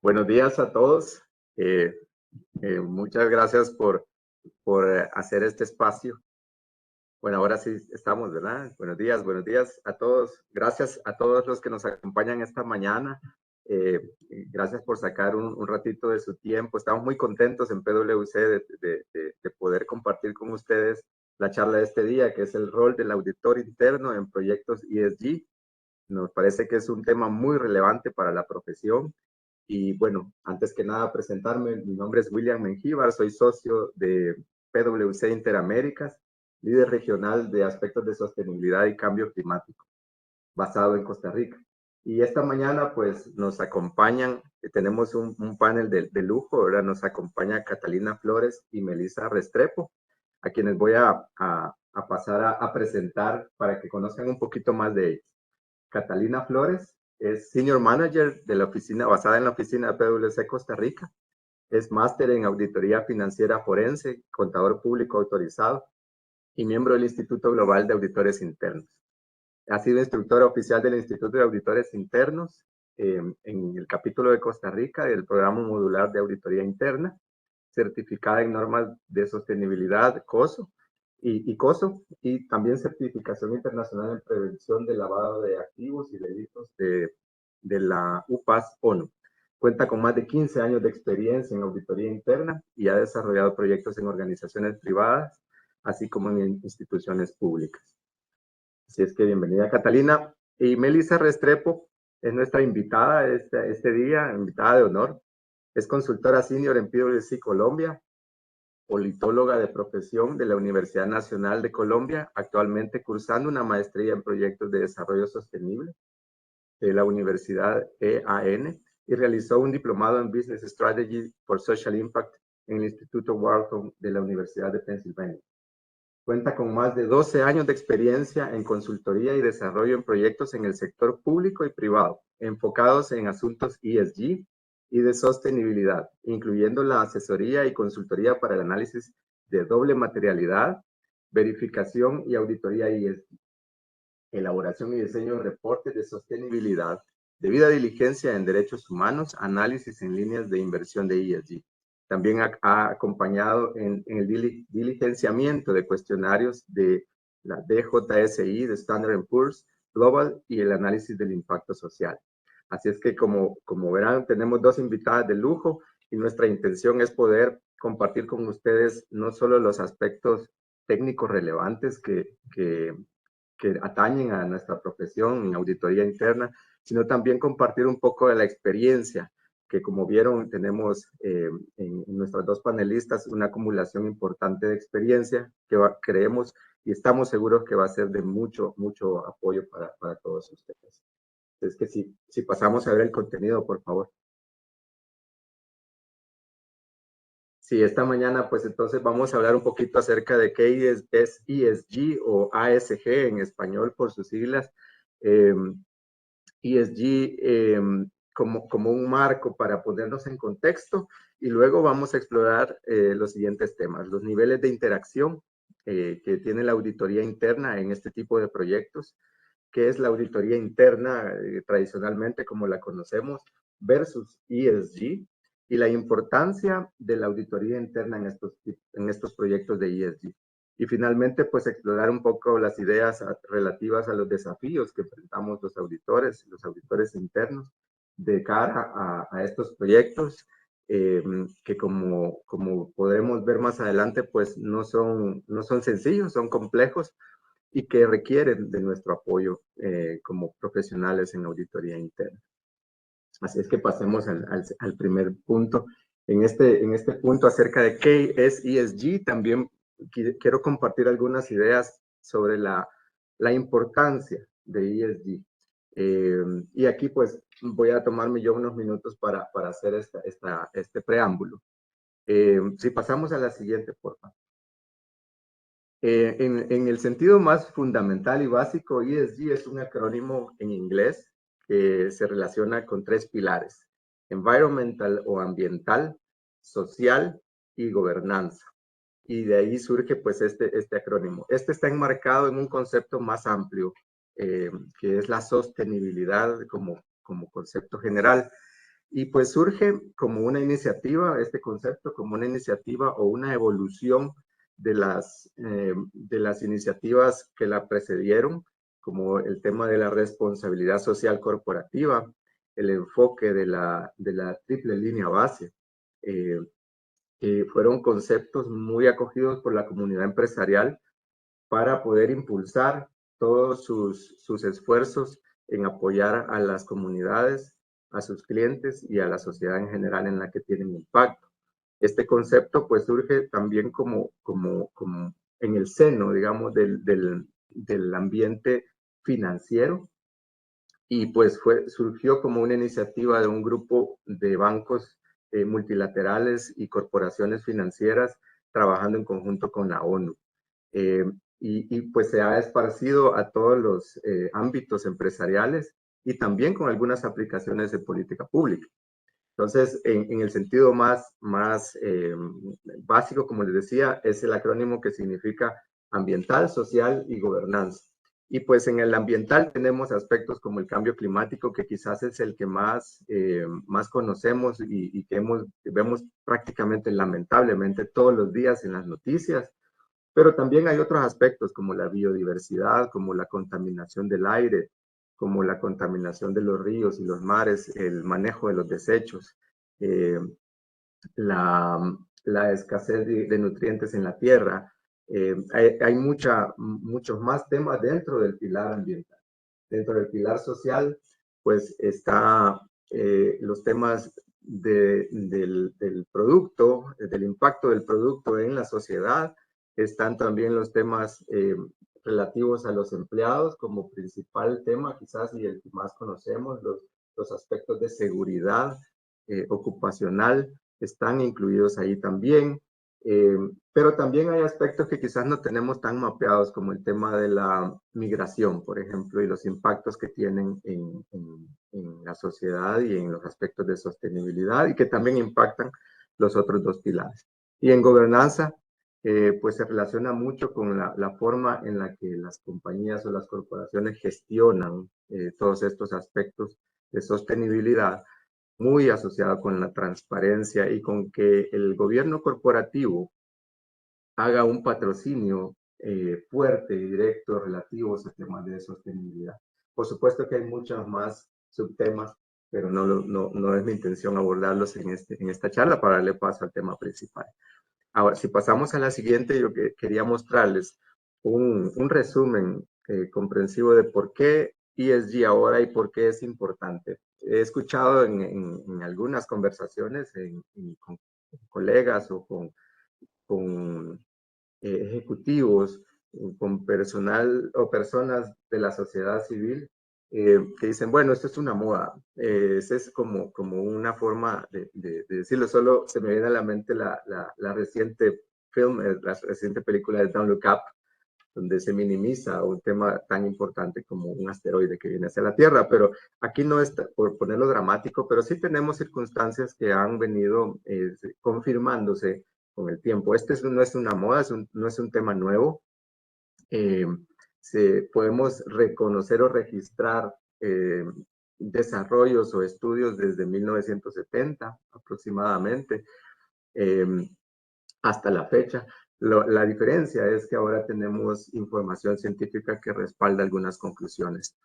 Buenos días a todos. Muchas gracias por hacer este espacio. Bueno, ahora sí estamos, ¿verdad? Buenos días a todos. Gracias a todos los que nos acompañan esta mañana. Eh, Gracias por sacar un ratito de su tiempo. Estamos muy contentos en PwC de poder compartir con ustedes la charla de este día, que es el rol del auditor interno en proyectos ESG. Nos parece que es un tema muy relevante para la profesión. Y bueno, antes que nada presentarme, mi nombre es William Mengíbar, soy socio de PwC Interaméricas, líder regional de aspectos de sostenibilidad y cambio climático, basado en Costa Rica. Y esta mañana pues nos acompañan, tenemos un panel de lujo, ¿verdad? Nos acompaña Catalina Flores y Melissa Restrepo, a quienes voy a pasar a presentar para que conozcan un poquito más de ellos. Catalina Flores es Senior Manager de la oficina, basada en la oficina de PwC Costa Rica. Es máster en Auditoría Financiera Forense, contador público autorizado y miembro del Instituto Global de Auditores Internos. Ha sido instructora oficial del Instituto de Auditores Internos en el capítulo de Costa Rica del Programa Modular de Auditoría Interna, certificada en normas de sostenibilidad COSO y COSO, y también certificación internacional en prevención de lavado de activos y delitos de la UPAS ONU. Cuenta con más de 15 años de experiencia en auditoría interna y ha desarrollado proyectos en organizaciones privadas, así como en instituciones públicas. Así es que bienvenida, Catalina. Y Melissa Restrepo es nuestra invitada este día, invitada de honor. Es consultora senior en PwC Colombia, politóloga de profesión de la Universidad Nacional de Colombia, actualmente cursando una maestría en proyectos de desarrollo sostenible de la Universidad EAN y realizó un diplomado en Business Strategy for Social Impact en el Instituto Wharton de la Universidad de Pensilvania. Cuenta con más de 12 años de experiencia en consultoría y desarrollo en proyectos en el sector público y privado, enfocados en asuntos ESG y de sostenibilidad, incluyendo la asesoría y consultoría para el análisis de doble materialidad, verificación y auditoría ESG, elaboración y diseño de reportes de sostenibilidad, debida diligencia en derechos humanos, análisis en líneas de inversión de ESG. También ha acompañado en el diligenciamiento de cuestionarios de la DJSI, de Standard & Poor's Global, y el análisis del impacto social. Así es que, como verán, tenemos dos invitadas de lujo y nuestra intención es poder compartir con ustedes no solo los aspectos técnicos relevantes que atañen a nuestra profesión en auditoría interna, sino también compartir un poco de la experiencia que, como vieron, tenemos en nuestras dos panelistas una acumulación importante de experiencia que creemos y estamos seguros que va a ser de mucho apoyo para todos ustedes. Es que si pasamos a ver el contenido, por favor. Sí, esta mañana, pues entonces vamos a hablar un poquito acerca de qué es ESG o ASG en español por sus siglas. ESG como un marco para ponernos en contexto, y luego vamos a explorar los siguientes temas: los niveles de interacción que tiene la auditoría interna en este tipo de proyectos, qué es la auditoría interna tradicionalmente como la conocemos versus ESG, y la importancia de la auditoría interna en estos proyectos de ESG. Y finalmente, pues explorar un poco las ideas relativas a los desafíos que enfrentamos los auditores internos, de cara a estos proyectos, que como podremos ver más adelante, pues no son sencillos, son complejos y que requieren de nuestro apoyo como profesionales en auditoría interna. Así es que pasemos al primer punto. En este punto acerca de qué es ESG, también quiero compartir algunas ideas sobre la importancia de ESG. Y aquí pues voy a tomarme yo unos minutos para hacer este preámbulo. Si pasamos a la siguiente, por favor. En el sentido más fundamental y básico, ESG es un acrónimo en inglés que se relaciona con tres pilares: environmental o ambiental, social y gobernanza. Y de ahí surge pues este acrónimo. Este está enmarcado en un concepto más amplio que es la sostenibilidad como concepto general. Y pues surge como una iniciativa, este concepto como una iniciativa o una evolución de las iniciativas que la precedieron, como el tema de la responsabilidad social corporativa, el enfoque de la triple línea base, que fueron conceptos muy acogidos por la comunidad empresarial para poder impulsar todos sus esfuerzos en apoyar a las comunidades, a sus clientes y a la sociedad en general en la que tienen impacto. Este concepto pues surge también como en el seno, digamos, del ambiente financiero y pues surgió como una iniciativa de un grupo de bancos multilaterales y corporaciones financieras trabajando en conjunto con la ONU. Eh, pues se ha esparcido a todos los ámbitos empresariales y también con algunas aplicaciones de política pública. Entonces, en el sentido más básico, como les decía, es el acrónimo que significa ambiental, social y gobernanza. Y pues en el ambiental tenemos aspectos como el cambio climático, que quizás es el que más conocemos y que vemos prácticamente lamentablemente todos los días en las noticias. Pero también hay otros aspectos como la biodiversidad, como la contaminación del aire, como la contaminación de los ríos y los mares, el manejo de los desechos, eh, la escasez de nutrientes en la tierra. Hay muchos más temas dentro del pilar ambiental. Dentro del pilar social, pues está los temas del producto, del impacto del producto en la sociedad. Están también los temas relativos a los empleados como principal tema quizás y el que más conocemos, los aspectos de seguridad ocupacional están incluidos ahí también. Pero también hay aspectos que quizás no tenemos tan mapeados como el tema de la migración, por ejemplo, y los impactos que tienen en la sociedad y en los aspectos de sostenibilidad y que también impactan los otros dos pilares. Y en gobernanza, pues se relaciona mucho con la forma en la que las compañías o las corporaciones gestionan todos estos aspectos de sostenibilidad, muy asociado con la transparencia y con que el gobierno corporativo haga un patrocinio fuerte y directo relativos a temas de sostenibilidad. Por supuesto que hay muchos más subtemas, pero no es mi intención abordarlos en esta charla para darle paso al tema principal. Ahora, si pasamos a la siguiente, yo quería mostrarles un resumen comprensivo de por qué ESG ahora y por qué es importante. He escuchado en algunas conversaciones con colegas o con ejecutivos, con personal o personas de la sociedad civil que dicen, bueno, esto es una moda. Es como una forma de decirlo. Solo se me viene a la mente la reciente la reciente película de Don't Look Up, donde se minimiza un tema tan importante como un asteroide que viene hacia la Tierra, pero aquí no es por ponerlo dramático, pero sí tenemos circunstancias que han venido confirmándose con el tiempo. No es una moda, no es un tema nuevo. Eh, podemos reconocer o registrar desarrollos o estudios desde 1970 aproximadamente hasta la fecha. La diferencia es que ahora tenemos información científica que respalda algunas conclusiones.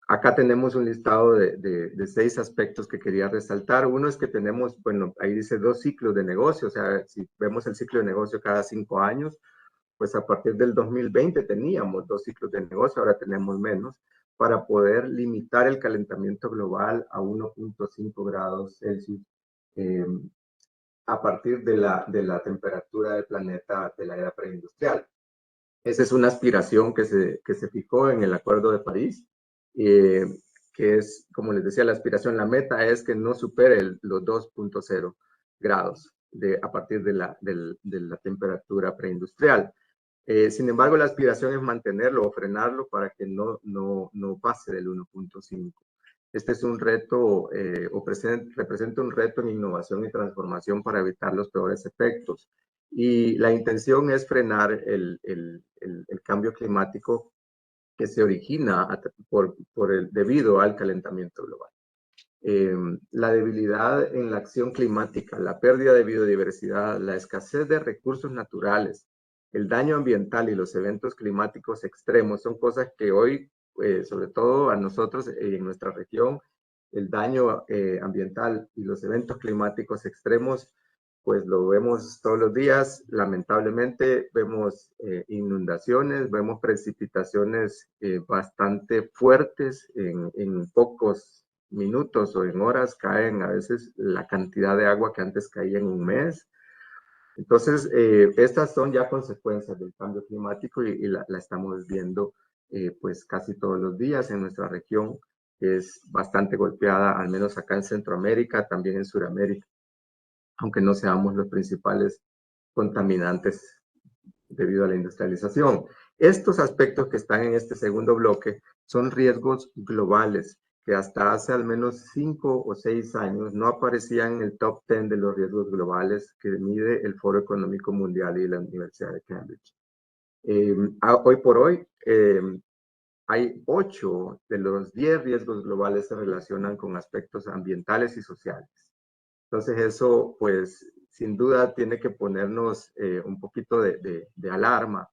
Acá tenemos un listado de 6 aspectos que quería resaltar. Uno es que tenemos, bueno, ahí dice 2 ciclos de negocio, o sea, si vemos el ciclo de negocio cada 5 años, pues a partir del 2020 teníamos 2 ciclos de negocio, ahora tenemos menos, para poder limitar el calentamiento global a 1.5 grados Celsius a partir de la temperatura del planeta de la era preindustrial. Esa es una aspiración que se fijó en el Acuerdo de París, que es, como les decía, la aspiración, la meta es que no supere los 2.0 grados a partir de la temperatura preindustrial. Sin embargo, la aspiración es mantenerlo o frenarlo para que no pase del 1.5. Este es un reto representa un reto en innovación y transformación para evitar los peores efectos. Y la intención es frenar el cambio climático que se origina debido al calentamiento global. La debilidad en la acción climática, la pérdida de biodiversidad, la escasez de recursos naturales, el daño ambiental y los eventos climáticos extremos son cosas que hoy, sobre todo a nosotros en nuestra región, el daño ambiental y los eventos climáticos extremos, pues lo vemos todos los días. Lamentablemente vemos inundaciones, vemos precipitaciones bastante fuertes en pocos minutos o en horas caen a veces la cantidad de agua que antes caía en un mes. Entonces, estas son ya consecuencias del cambio climático y la estamos viendo pues casi todos los días en nuestra región, que es bastante golpeada, al menos acá en Centroamérica, también en Sudamérica, aunque no seamos los principales contaminantes debido a la industrialización. Estos aspectos que están en este segundo bloque son riesgos globales que hasta hace al menos 5 o 6 años no aparecían en el top 10 de los riesgos globales que mide el Foro Económico Mundial y la Universidad de Cambridge. Hoy por hoy, hay 8 de los 10 riesgos globales que se relacionan con aspectos ambientales y sociales. Entonces eso, pues, sin duda tiene que ponernos un poquito de alarma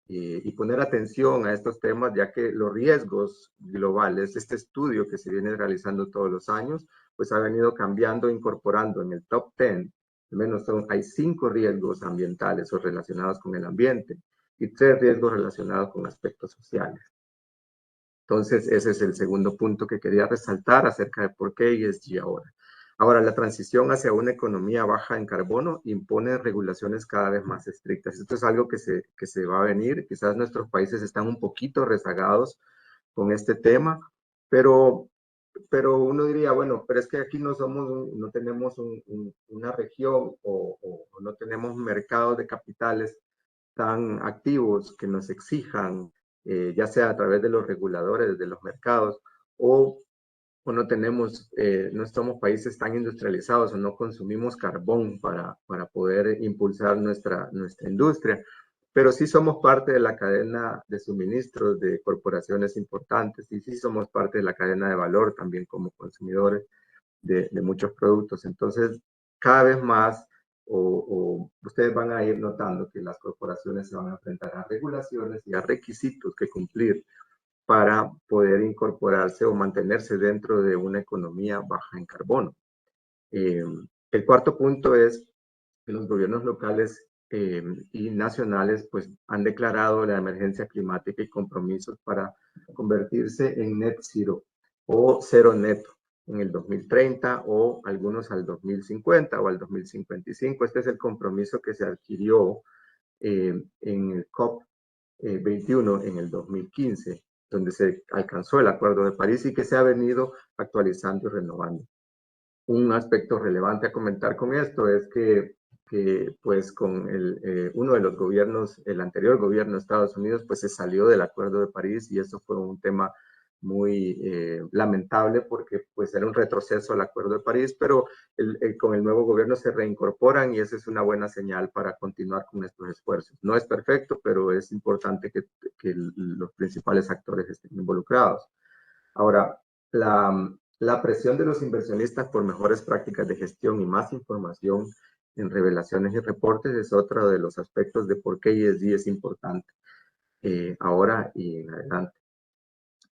y poner atención a estos temas, ya que los riesgos globales, este estudio que se viene realizando todos los años, pues ha venido cambiando, incorporando en el top 10, al menos hay 5 riesgos ambientales o relacionados con el ambiente y 3 riesgos relacionados con aspectos sociales. Entonces, ese es el segundo punto que quería resaltar acerca de por qué ESG ahora. Ahora, la transición hacia una economía baja en carbono impone regulaciones cada vez más estrictas. Esto es algo que se va a venir. Quizás nuestros países están un poquito rezagados con este tema, pero uno diría, bueno, pero es que aquí no tenemos una región o no tenemos mercados de capitales tan activos que nos exijan, ya sea a través de los reguladores de los mercados o no tenemos, no somos países tan industrializados o no consumimos carbón para poder impulsar nuestra industria, pero sí somos parte de la cadena de suministros de corporaciones importantes y sí somos parte de la cadena de valor también como consumidores de muchos productos. Entonces, cada vez más ustedes van a ir notando que las corporaciones se van a enfrentar a regulaciones y a requisitos que cumplir para poder incorporarse o mantenerse dentro de una economía baja en carbono. El cuarto punto es que los gobiernos locales y nacionales pues han declarado la emergencia climática y compromisos para convertirse en net zero o cero neto en el 2030 o algunos al 2050 o al 2055. Este es el compromiso que se adquirió en el COP 21 en el 2015, donde se alcanzó el Acuerdo de París y que se ha venido actualizando y renovando. Un aspecto relevante a comentar con esto es que pues con uno de los gobiernos, el anterior gobierno de Estados Unidos, pues se salió del Acuerdo de París y eso fue un tema muy lamentable porque pues era un retroceso al Acuerdo de París, pero con el nuevo gobierno se reincorporan y esa es una buena señal para continuar con estos esfuerzos. No es perfecto, pero es importante que los principales actores estén involucrados. Ahora, la presión de los inversionistas por mejores prácticas de gestión y más información en revelaciones y reportes es otro de los aspectos de por qué ESG es importante ahora y en adelante.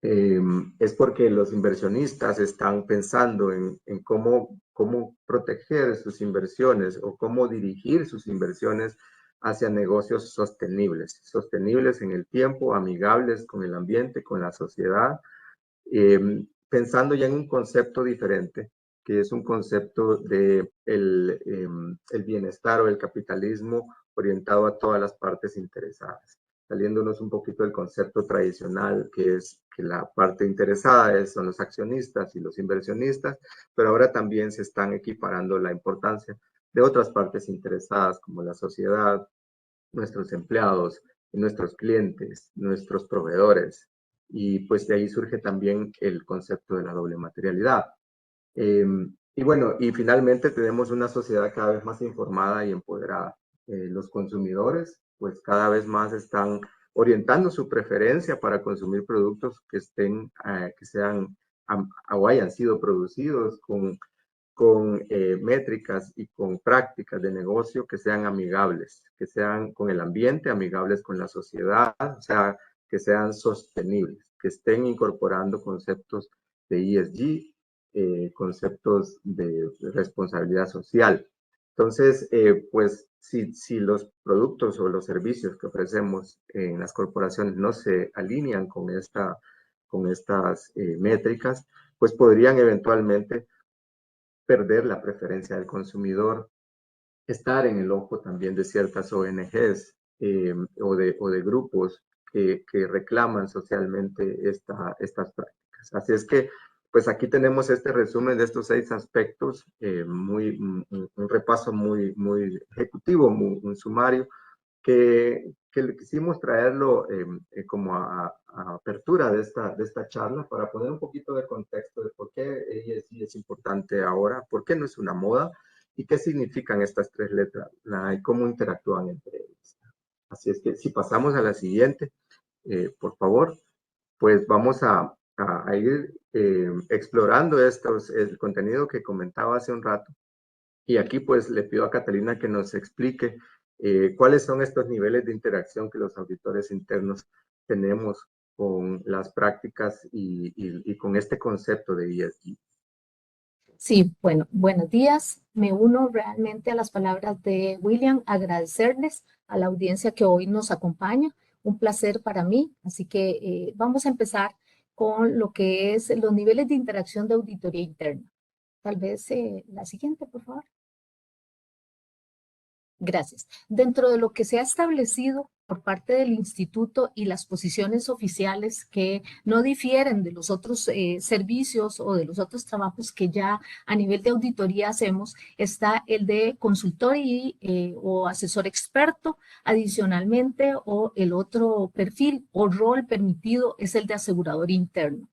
Es porque los inversionistas están pensando en cómo proteger sus inversiones o cómo dirigir sus inversiones hacia negocios sostenibles en el tiempo, amigables con el ambiente, con la sociedad, pensando ya en un concepto diferente, que es un concepto de el bienestar o el capitalismo orientado a todas las partes interesadas, saliéndonos un poquito del concepto tradicional, que es que la parte interesada son los accionistas y los inversionistas, pero ahora también se están equiparando la importancia de otras partes interesadas, como la sociedad, nuestros empleados, nuestros clientes, nuestros proveedores, y pues de ahí surge también el concepto de la doble materialidad. Y bueno, y finalmente tenemos una sociedad cada vez más informada y empoderada. Los consumidores pues cada vez más están orientando su preferencia para consumir productos que sean o hayan sido producidos con métricas y con prácticas de negocio que sean amigables, que sean con el ambiente, amigables con la sociedad, o sea, que sean sostenibles, que estén incorporando conceptos de ESG, conceptos de responsabilidad social. Entonces, pues si los productos o los servicios que ofrecemos en las corporaciones no se alinean con estas métricas, pues podrían eventualmente perder la preferencia del consumidor, estar en el ojo también de ciertas ONGs o de grupos que reclaman socialmente estas prácticas. Así es que, pues aquí tenemos este resumen de estos 6 aspectos, un repaso muy ejecutivo, un sumario, que le quisimos traerlo como a apertura de esta charla para poner un poquito de contexto de por qué ESG es importante ahora, por qué no es una moda y qué significan estas 3 letras y cómo interactúan entre ellas. Así es que si pasamos a la siguiente, por favor, pues vamos a ir explorando el contenido que comentaba hace un rato. Y aquí pues le pido a Catalina que nos explique cuáles son estos niveles de interacción que los auditores internos tenemos con las prácticas y con este concepto de ESG. Sí, bueno, buenos días. Me uno realmente a las palabras de William, agradecerles a la audiencia que hoy nos acompaña. Un placer para mí. Así que vamos a empezar con lo que es los niveles de interacción de auditoría interna. Tal vez la siguiente, por favor. Gracias. Dentro de lo que se ha establecido por parte del instituto y las posiciones oficiales que no difieren de los otros servicios o de los otros trabajos que ya a nivel de auditoría hacemos, está el de consultor o asesor experto. Adicionalmente, o el otro perfil o rol permitido es el de asegurador interno.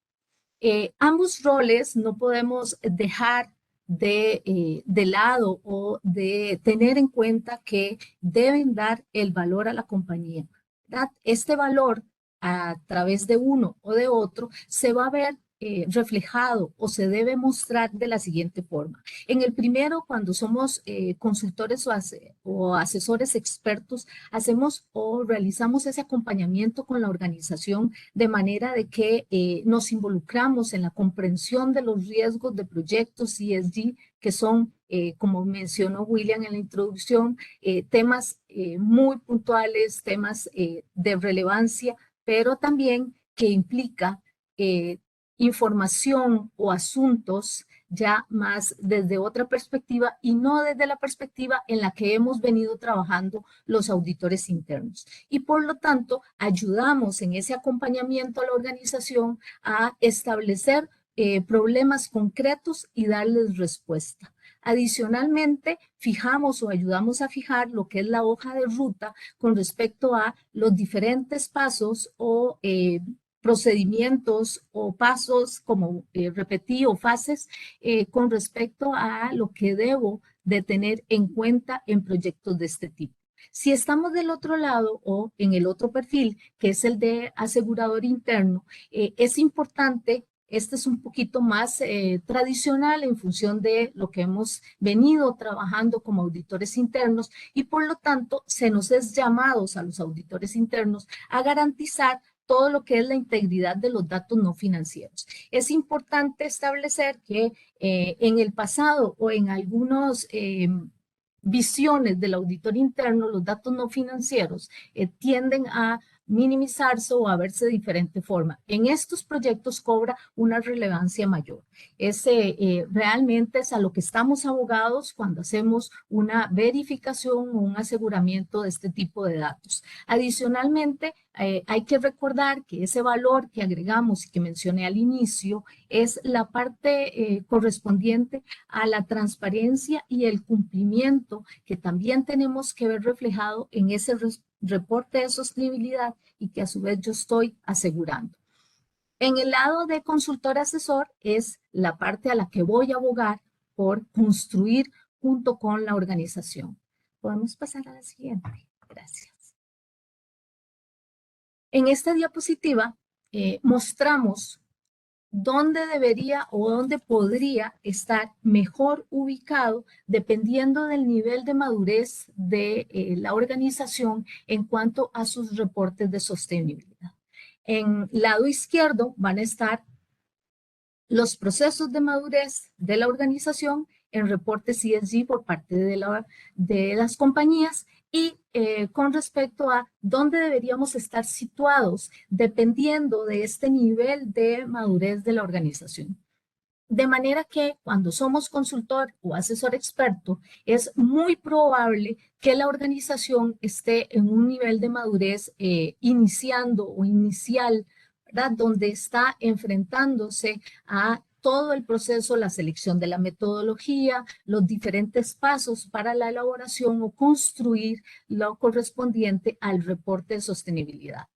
Ambos roles no podemos dejar de lado o de tener en cuenta que deben dar el valor a la compañía, ¿verdad? Este valor a través de uno o de otro se va a ver reflejado o se debe mostrar de la siguiente forma. En el primero, cuando somos consultores o asesores expertos, hacemos o realizamos ese acompañamiento con la organización de manera de que nos involucramos en la comprensión de los riesgos de proyectos ESG, que son, como mencionó William en la introducción, temas muy puntuales, temas de relevancia, pero también que implica información o asuntos ya más desde otra perspectiva y no desde la perspectiva en la que hemos venido trabajando los auditores internos. Y por lo tanto, ayudamos en ese acompañamiento a la organización a establecer problemas concretos y darles respuesta. Adicionalmente, fijamos o ayudamos a fijar lo que es la hoja de ruta con respecto a los diferentes pasos o procedimientos o pasos, como repetí, o fases con respecto a lo que debo de tener en cuenta en proyectos de este tipo. Si estamos del otro lado o en el otro perfil, que es el de asegurador interno, es importante. Este es un poquito más tradicional en función de lo que hemos venido trabajando como auditores internos y por lo tanto se nos es llamados a los auditores internos a garantizar todo lo que es la integridad de los datos no financieros. Es importante establecer que en el pasado o en algunos visiones del auditor interno, los datos no financieros tienden a minimizarse o a verse de diferente forma. En estos proyectos cobra una relevancia mayor. Realmente es a lo que estamos abogados cuando hacemos una verificación o un aseguramiento de este tipo de datos. Adicionalmente, hay que recordar que ese valor que agregamos y que mencioné al inicio es la parte correspondiente a la transparencia y el cumplimiento que también tenemos que ver reflejado en ese reporte de sostenibilidad y que a su vez yo estoy asegurando. En el lado de consultor asesor es la parte a la que voy a abogar por construir junto con la organización. Podemos pasar a la siguiente. Gracias. En esta diapositiva mostramos dónde debería o dónde podría estar mejor ubicado dependiendo del nivel de madurez de la organización en cuanto a sus reportes de sostenibilidad. En lado izquierdo van a estar los procesos de madurez de la organización en reportes ESG por parte de las compañías y con respecto a dónde deberíamos estar situados dependiendo de este nivel de madurez de la organización. De manera que cuando somos consultor o asesor experto, es muy probable que la organización esté en un nivel de madurez iniciando o inicial, ¿verdad? Donde está enfrentándose a todo el proceso, la selección de la metodología, los diferentes pasos para la elaboración o construir lo correspondiente al reporte de sostenibilidad.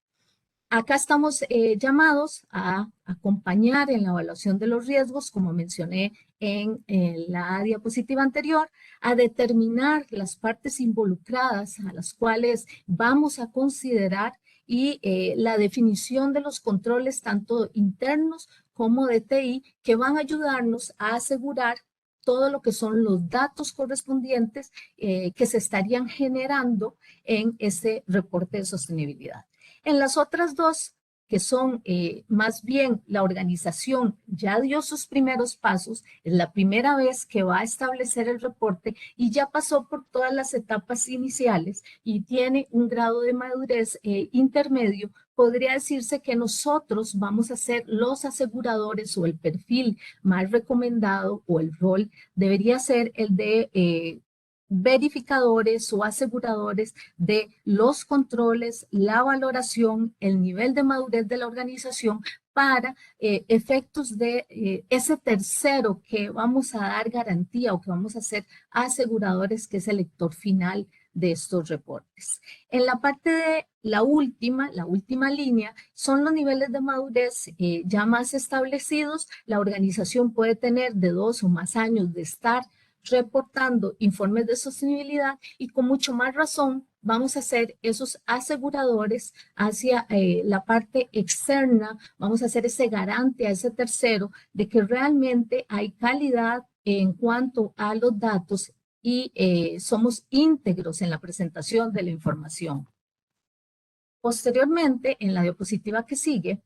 Acá estamos llamados a acompañar en la evaluación de los riesgos, como mencioné en la diapositiva anterior, a determinar las partes involucradas a las cuales vamos a considerar y la definición de los controles tanto internos como de TI que van a ayudarnos a asegurar todo lo que son los datos correspondientes que se estarían generando en ese reporte de sostenibilidad. En las otras dos, que son más bien la organización ya dio sus primeros pasos, es la primera vez que va a establecer el reporte y ya pasó por todas las etapas iniciales y tiene un grado de madurez intermedio, podría decirse que nosotros vamos a ser los aseguradores o el perfil más recomendado o el rol debería ser el de verificadores o aseguradores de los controles, la valoración, el nivel de madurez de la organización para efectos de ese tercero que vamos a dar garantía o que vamos a ser aseguradores, que es el lector final de estos reportes. En la parte de la última línea, son los niveles de madurez ya más establecidos. La organización puede tener de 2 o más años de estar reportando informes de sostenibilidad y con mucho más razón vamos a ser esos aseguradores hacia la parte externa, vamos a ser ese garante a ese tercero de que realmente hay calidad en cuanto a los datos y somos íntegros en la presentación de la información. Posteriormente, en la diapositiva que sigue,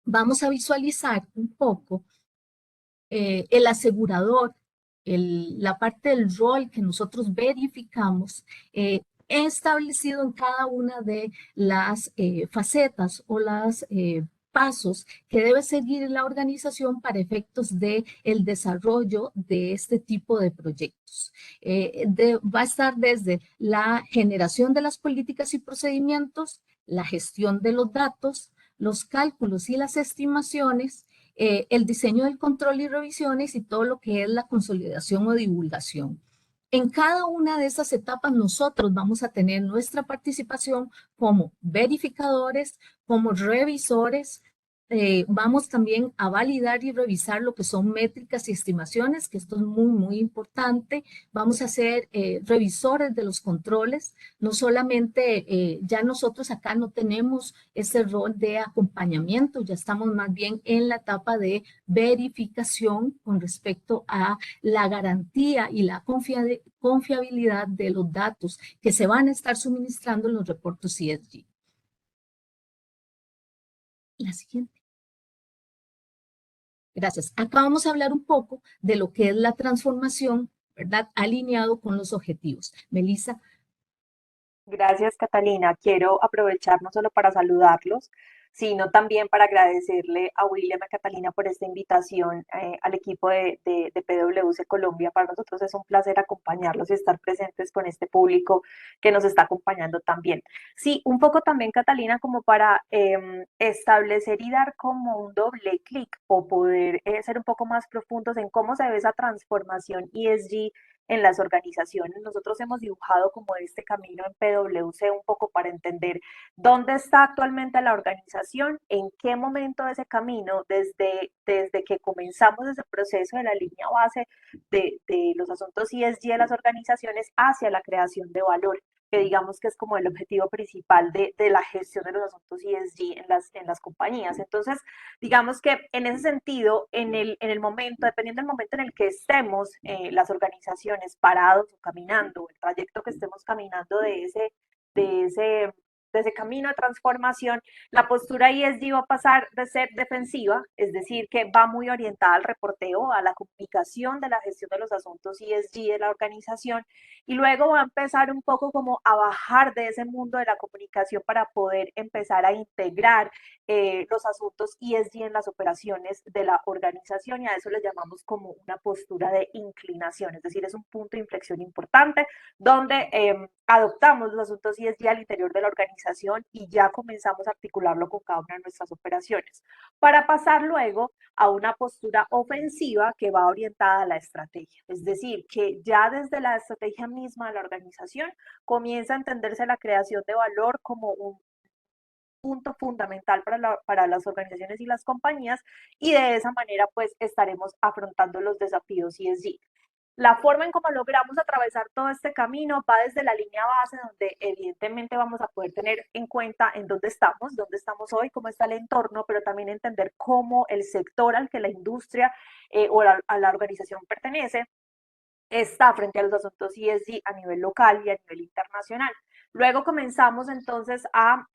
vamos a visualizar un poco el asegurador, la parte del rol que nosotros verificamos, establecido en cada una de las facetas o los pasos que debe seguir la organización para efectos del desarrollo de este tipo de proyectos. Va a estar desde la generación de las políticas y procedimientos, la gestión de los datos, los cálculos y las estimaciones, el diseño del control y revisiones y todo lo que es la consolidación o divulgación. En cada una de esas etapas nosotros vamos a tener nuestra participación como verificadores, como revisores. Vamos también a validar y revisar lo que son métricas y estimaciones, que esto es muy, muy importante. Vamos a ser revisores de los controles. No solamente ya nosotros acá no tenemos ese rol de acompañamiento, ya estamos más bien en la etapa de verificación con respecto a la garantía y la confiabilidad de los datos que se van a estar suministrando en los reportes ESG. La siguiente. Gracias. Acá vamos a hablar un poco de lo que es la transformación, ¿verdad? Alineado con los objetivos. Melissa. Gracias, Catalina. Quiero aprovechar no solo para saludarlos, sino también para agradecerle a William y a Catalina por esta invitación al equipo de PwC Colombia. Para nosotros es un placer acompañarlos y estar presentes con este público que nos está acompañando también. Sí, un poco también, Catalina, como para establecer y dar como un doble clic o poder ser un poco más profundos en cómo se ve esa transformación ESG en las organizaciones. Nosotros hemos dibujado como este camino en PwC un poco para entender dónde está actualmente la organización, en qué momento de ese camino, desde que comenzamos ese proceso de la línea base de los asuntos ESG de las organizaciones hacia la creación de valor. que digamos que es como el objetivo principal de la gestión de los asuntos ESG en las compañías. Entonces, digamos que en ese sentido, en el momento, dependiendo del momento en el que estemos, las organizaciones parados o caminando, el trayecto que estemos caminando de ese de ese camino de transformación, la postura ESG va a pasar de ser defensiva, es decir, que va muy orientada al reporteo, a la comunicación de la gestión de los asuntos ESG de la organización, y luego va a empezar un poco como a bajar de ese mundo de la comunicación para poder empezar a integrar los asuntos ESG en las operaciones de la organización, y a eso le llamamos como una postura de inclinación, es decir, es un punto de inflexión importante donde adoptamos los asuntos ESG al interior de la organización y ya comenzamos a articularlo con cada una de nuestras operaciones, para pasar luego a una postura ofensiva que va orientada a la estrategia. Es decir, que ya desde la estrategia misma de la organización comienza a entenderse la creación de valor como un punto fundamental para las organizaciones y las compañías, y de esa manera pues estaremos afrontando los desafíos ESG. La forma en cómo logramos atravesar todo este camino va desde la línea base, donde evidentemente vamos a poder tener en cuenta en dónde estamos hoy, cómo está el entorno, pero también entender cómo el sector al que la industria o a la organización pertenece está frente a los asuntos ESG a nivel local y a nivel internacional. Luego comenzamos entonces a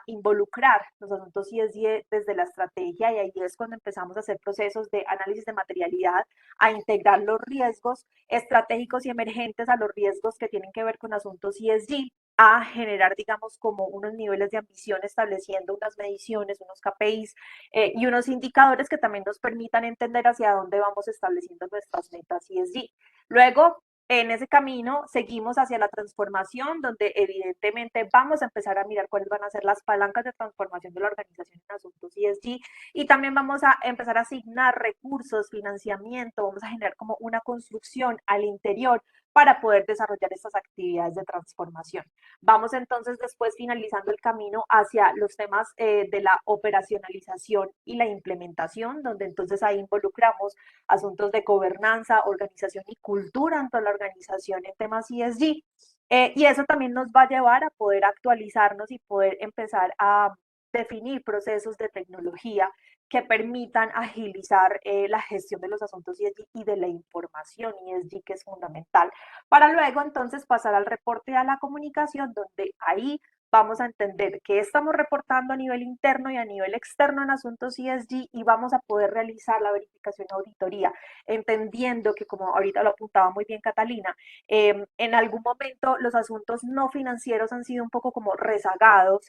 involucrar los asuntos ESG desde la estrategia, y ahí es cuando empezamos a hacer procesos de análisis de materialidad, a integrar los riesgos estratégicos y emergentes a los riesgos que tienen que ver con asuntos ESG, a generar, digamos, como unos niveles de ambición, estableciendo unas mediciones, unos KPIs y unos indicadores que también nos permitan entender hacia dónde vamos estableciendo nuestras metas ESG. Luego, en ese camino seguimos hacia la transformación, donde evidentemente vamos a empezar a mirar cuáles van a ser las palancas de transformación de la organización en asuntos ESG, y también vamos a empezar a asignar recursos, financiamiento, vamos a generar como una construcción al interior para poder desarrollar estas actividades de transformación. Vamos entonces después finalizando el camino hacia los temas de la operacionalización y la implementación, donde entonces ahí involucramos asuntos de gobernanza, organización y cultura en toda la organización en temas ESG. Y eso también nos va a llevar a poder actualizarnos y poder empezar a definir procesos de tecnología que permitan agilizar la gestión de los asuntos ESG y de la información ESG, que es fundamental, para luego entonces pasar al reporte y a la comunicación, donde ahí vamos a entender qué estamos reportando a nivel interno y a nivel externo en asuntos ESG, y vamos a poder realizar la verificación y auditoría, entendiendo que, como ahorita lo apuntaba muy bien Catalina, en algún momento los asuntos no financieros han sido un poco como rezagados,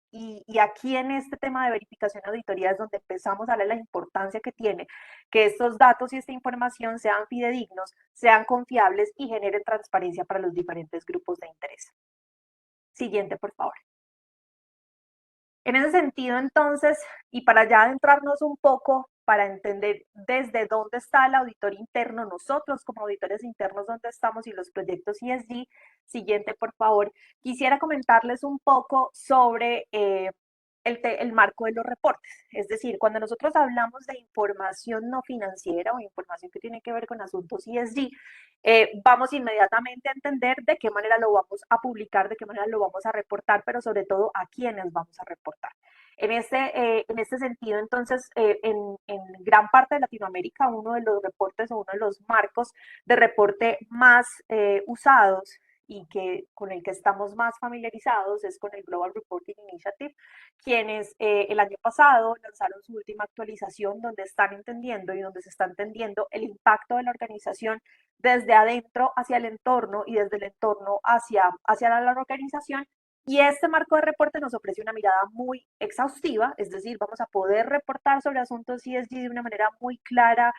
y aquí en este tema de verificación y auditoría es donde empezamos a ver la importancia que tiene que estos datos y esta información sean fidedignos, sean confiables y generen transparencia para los diferentes grupos de interés. Siguiente, por favor. En ese sentido, entonces, y para ya adentrarnos un poco, para entender desde dónde está el auditor interno, nosotros como auditores internos, dónde estamos y los proyectos ESG, siguiente, por favor, quisiera comentarles un poco sobre el marco de los reportes. Es decir, cuando nosotros hablamos de información no financiera o información que tiene que ver con asuntos ESG, vamos inmediatamente a entender de qué manera lo vamos a publicar, de qué manera lo vamos a reportar, pero sobre todo a quiénes vamos a reportar. En este sentido, entonces, en gran parte de Latinoamérica, uno de los reportes o uno de los marcos de reporte más usados y con el que estamos más familiarizados es con el Global Reporting Initiative, quienes el año pasado lanzaron su última actualización, donde están entendiendo y donde se está entendiendo el impacto de la organización desde adentro hacia el entorno y desde el entorno hacia la organización. Y este marco de reporte nos ofrece una mirada muy exhaustiva, es decir, vamos a poder reportar sobre asuntos ESG de una manera muy clara,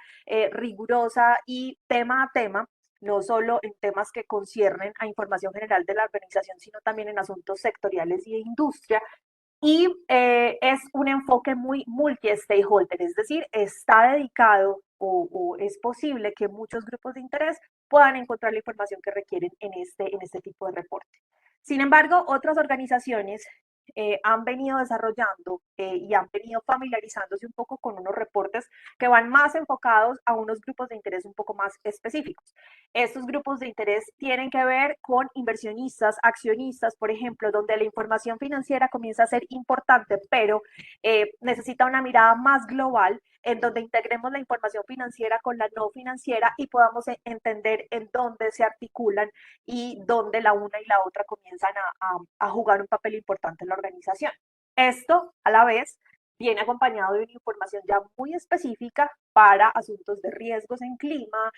rigurosa y tema a tema, no solo en temas que conciernen a información general de la organización, sino también en asuntos sectoriales y de industria. Y es un enfoque muy multi-stakeholder, es decir, está dedicado o es posible que muchos grupos de interés puedan encontrar la información que requieren en este tipo de reporte. Sin embargo, otras organizaciones han venido desarrollando y han venido familiarizándose un poco con unos reportes que van más enfocados a unos grupos de interés un poco más específicos. Estos grupos de interés tienen que ver con inversionistas, accionistas, por ejemplo, donde la información financiera comienza a ser importante, pero necesita una mirada más global en donde integremos la información financiera con la no financiera y podamos entender en dónde se articulan y dónde la una y la otra comienzan a jugar un papel importante en la organización. Esto, a la vez, viene acompañado de una información ya muy específica para asuntos de riesgos en clima,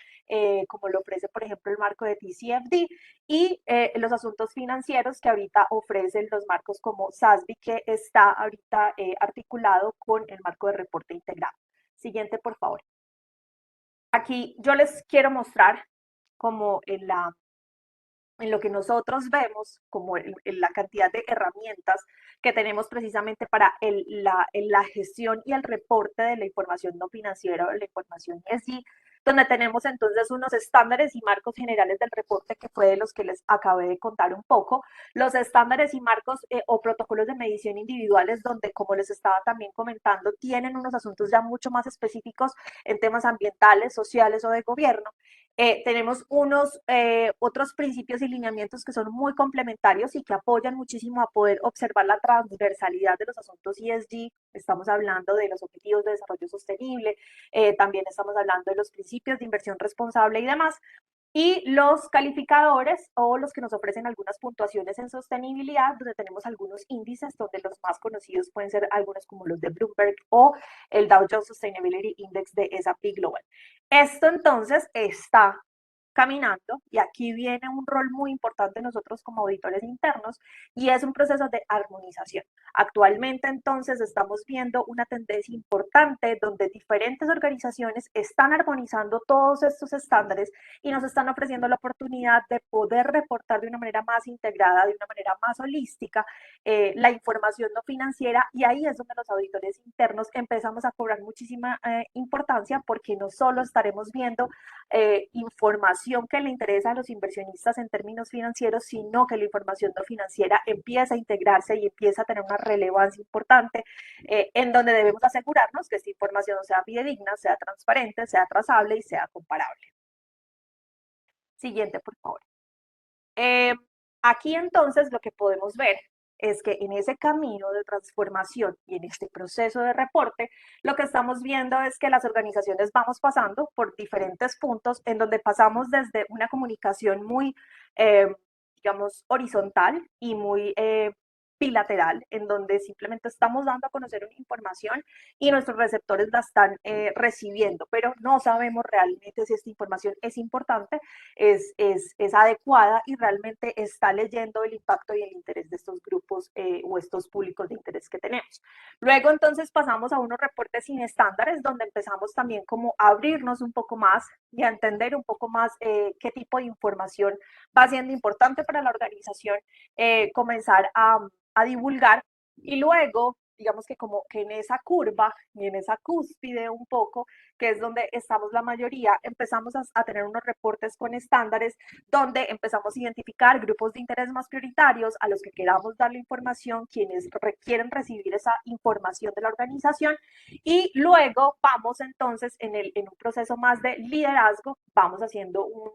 como lo ofrece, por ejemplo, el marco de TCFD, y los asuntos financieros que ahorita ofrecen los marcos como SASB, que está ahorita articulado con el marco de reporte integrado. Siguiente, por favor. Aquí yo les quiero mostrar como en lo que nosotros vemos como en la cantidad de herramientas que tenemos precisamente para la gestión y el reporte de la información no financiera o de la información ESG, donde tenemos entonces unos estándares y marcos generales del reporte que fue de los que les acabé de contar un poco, los estándares y marcos o protocolos de medición individuales donde, como les estaba también comentando, tienen unos asuntos ya mucho más específicos en temas ambientales, sociales o de gobierno. Tenemos otros principios y lineamientos que son muy complementarios y que apoyan muchísimo a poder observar la transversalidad de los asuntos ESG. Estamos hablando de los objetivos de desarrollo sostenible, también estamos hablando de los principios de inversión responsable y demás. Y los calificadores o los que nos ofrecen algunas puntuaciones en sostenibilidad, donde tenemos algunos índices, donde los más conocidos pueden ser algunos como los de Bloomberg o el Dow Jones Sustainability Index de S&P Global. Esto entonces está caminando y aquí viene un rol muy importante nosotros como auditores internos y es un proceso de armonización. Actualmente entonces estamos viendo una tendencia importante donde diferentes organizaciones están armonizando todos estos estándares y nos están ofreciendo la oportunidad de poder reportar de una manera más integrada, de una manera más holística la información no financiera y ahí es donde los auditores internos empezamos a cobrar muchísima importancia porque no solo estaremos viendo información que le interesa a los inversionistas en términos financieros, sino que la información no financiera empieza a integrarse y empieza a tener una relevancia importante en donde debemos asegurarnos que esta información sea fidedigna, sea transparente, sea trazable y sea comparable. Siguiente, por favor. Aquí entonces lo que podemos ver es que en ese camino de transformación y en este proceso de reporte, lo que estamos viendo es que las organizaciones vamos pasando por diferentes puntos en donde pasamos desde una comunicación muy, digamos, horizontal y muy bilateral, en donde simplemente estamos dando a conocer una información y nuestros receptores la están recibiendo, pero no sabemos realmente si esta información es importante, es adecuada y realmente está leyendo el impacto y el interés de estos grupos o estos públicos de interés que tenemos. Luego entonces pasamos a unos reportes sin estándares donde empezamos también como a abrirnos un poco más y a entender un poco más qué tipo de información va siendo importante para la organización, comenzar a divulgar y luego, digamos que como que en esa curva y en esa cúspide un poco, que es donde estamos la mayoría, empezamos a tener unos reportes con estándares donde empezamos a identificar grupos de interés más prioritarios a los que queramos darle información, quienes requieren recibir esa información de la organización y luego vamos entonces en un proceso más de liderazgo, vamos haciendo un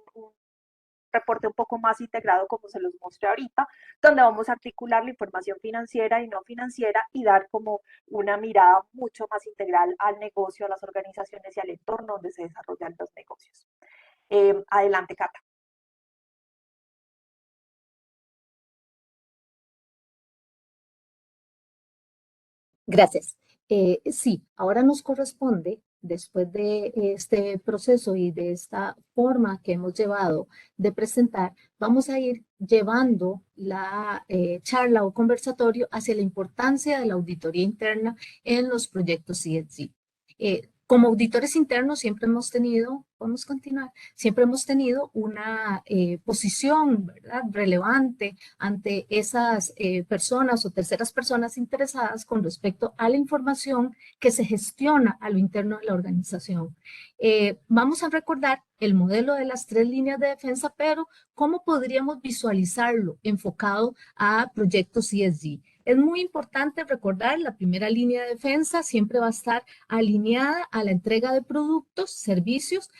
reporte un poco más integrado como se los mostré ahorita, donde vamos a articular la información financiera y no financiera y dar como una mirada mucho más integral al negocio, a las organizaciones y al entorno donde se desarrollan los negocios. Adelante, Cata. Gracias. Sí, ahora nos corresponde, después de este proceso y de esta forma que hemos llevado de presentar, vamos a ir llevando la charla o conversatorio hacia la importancia de la auditoría interna en los proyectos ESG. Como auditores internos siempre hemos tenido, podemos continuar, siempre hemos tenido una posición, ¿verdad?, relevante ante esas personas o terceras personas interesadas con respecto a la información que se gestiona a lo interno de la organización. Vamos a recordar el modelo de las 3 líneas de defensa, pero ¿cómo podríamos visualizarlo enfocado a proyectos ESG? Es muy importante recordar, la primera línea de defensa siempre va a estar alineada a la entrega de productos, servicios,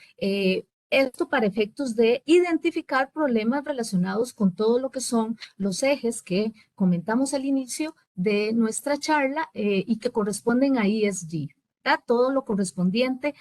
esto para efectos de identificar problemas relacionados con todo lo que son los ejes que comentamos al inicio de nuestra charla y que corresponden a ESG. Todo lo correspondiente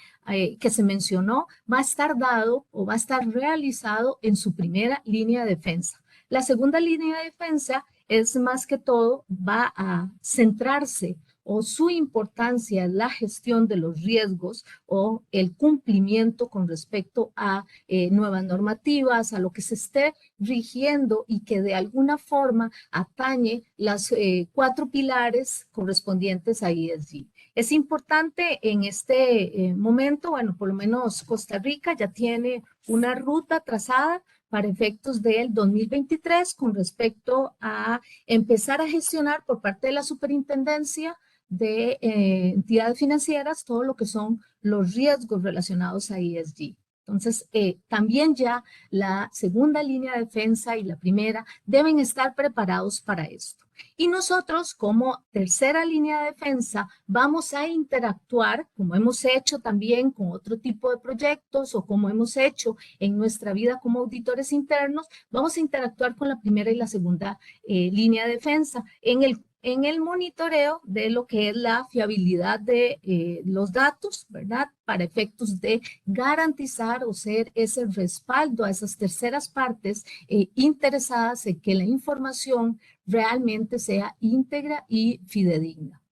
que se mencionó va a estar dado o va a estar realizado en su primera línea de defensa. La segunda línea de defensa es más que todo, va a centrarse o su importancia en la gestión de los riesgos o el cumplimiento con respecto a nuevas normativas, a lo que se esté rigiendo y que de alguna forma atañe las 4 pilares correspondientes a ESG. Es importante en este momento, bueno, por lo menos Costa Rica ya tiene una ruta trazada para efectos del 2023 con respecto a empezar a gestionar por parte de la Superintendencia de Entidades Financieras todo lo que son los riesgos relacionados a ESG. Entonces, también ya la segunda línea de defensa y la primera deben estar preparados para esto. Y nosotros, como tercera línea de defensa, vamos a interactuar, como hemos hecho también con otro tipo de proyectos o como hemos hecho en nuestra vida como auditores internos, vamos a interactuar con la primera y la segunda línea de defensa en el monitoreo de lo que es la fiabilidad de los datos, ¿verdad? Para efectos de garantizar o ser ese respaldo a esas terceras partes interesadas en que la información realmente sea íntegra y fidedigna.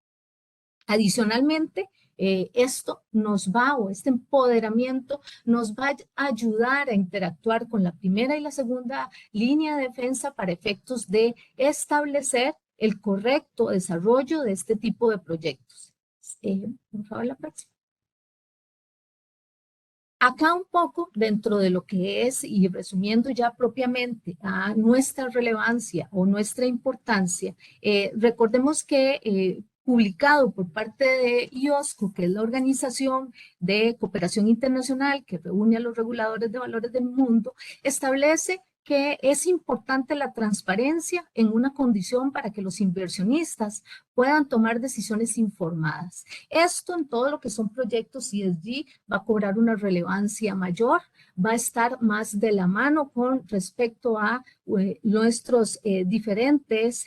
Adicionalmente, esto nos va, o este empoderamiento nos va a ayudar a interactuar con la primera y la segunda línea de defensa para efectos de establecer el correcto desarrollo de este tipo de proyectos. Por favor, la próxima. Acá un poco dentro de lo que es, y resumiendo ya propiamente a nuestra relevancia o nuestra importancia, recordemos que publicado por parte de IOSCO, que es la Organización de Cooperación Internacional que reúne a los reguladores de valores del mundo, establece que es importante la transparencia en una condición para que los inversionistas puedan tomar decisiones informadas. Esto en todo lo que son proyectos ESG va a cobrar una relevancia mayor, va a estar más de la mano con respecto a nuestros diferentes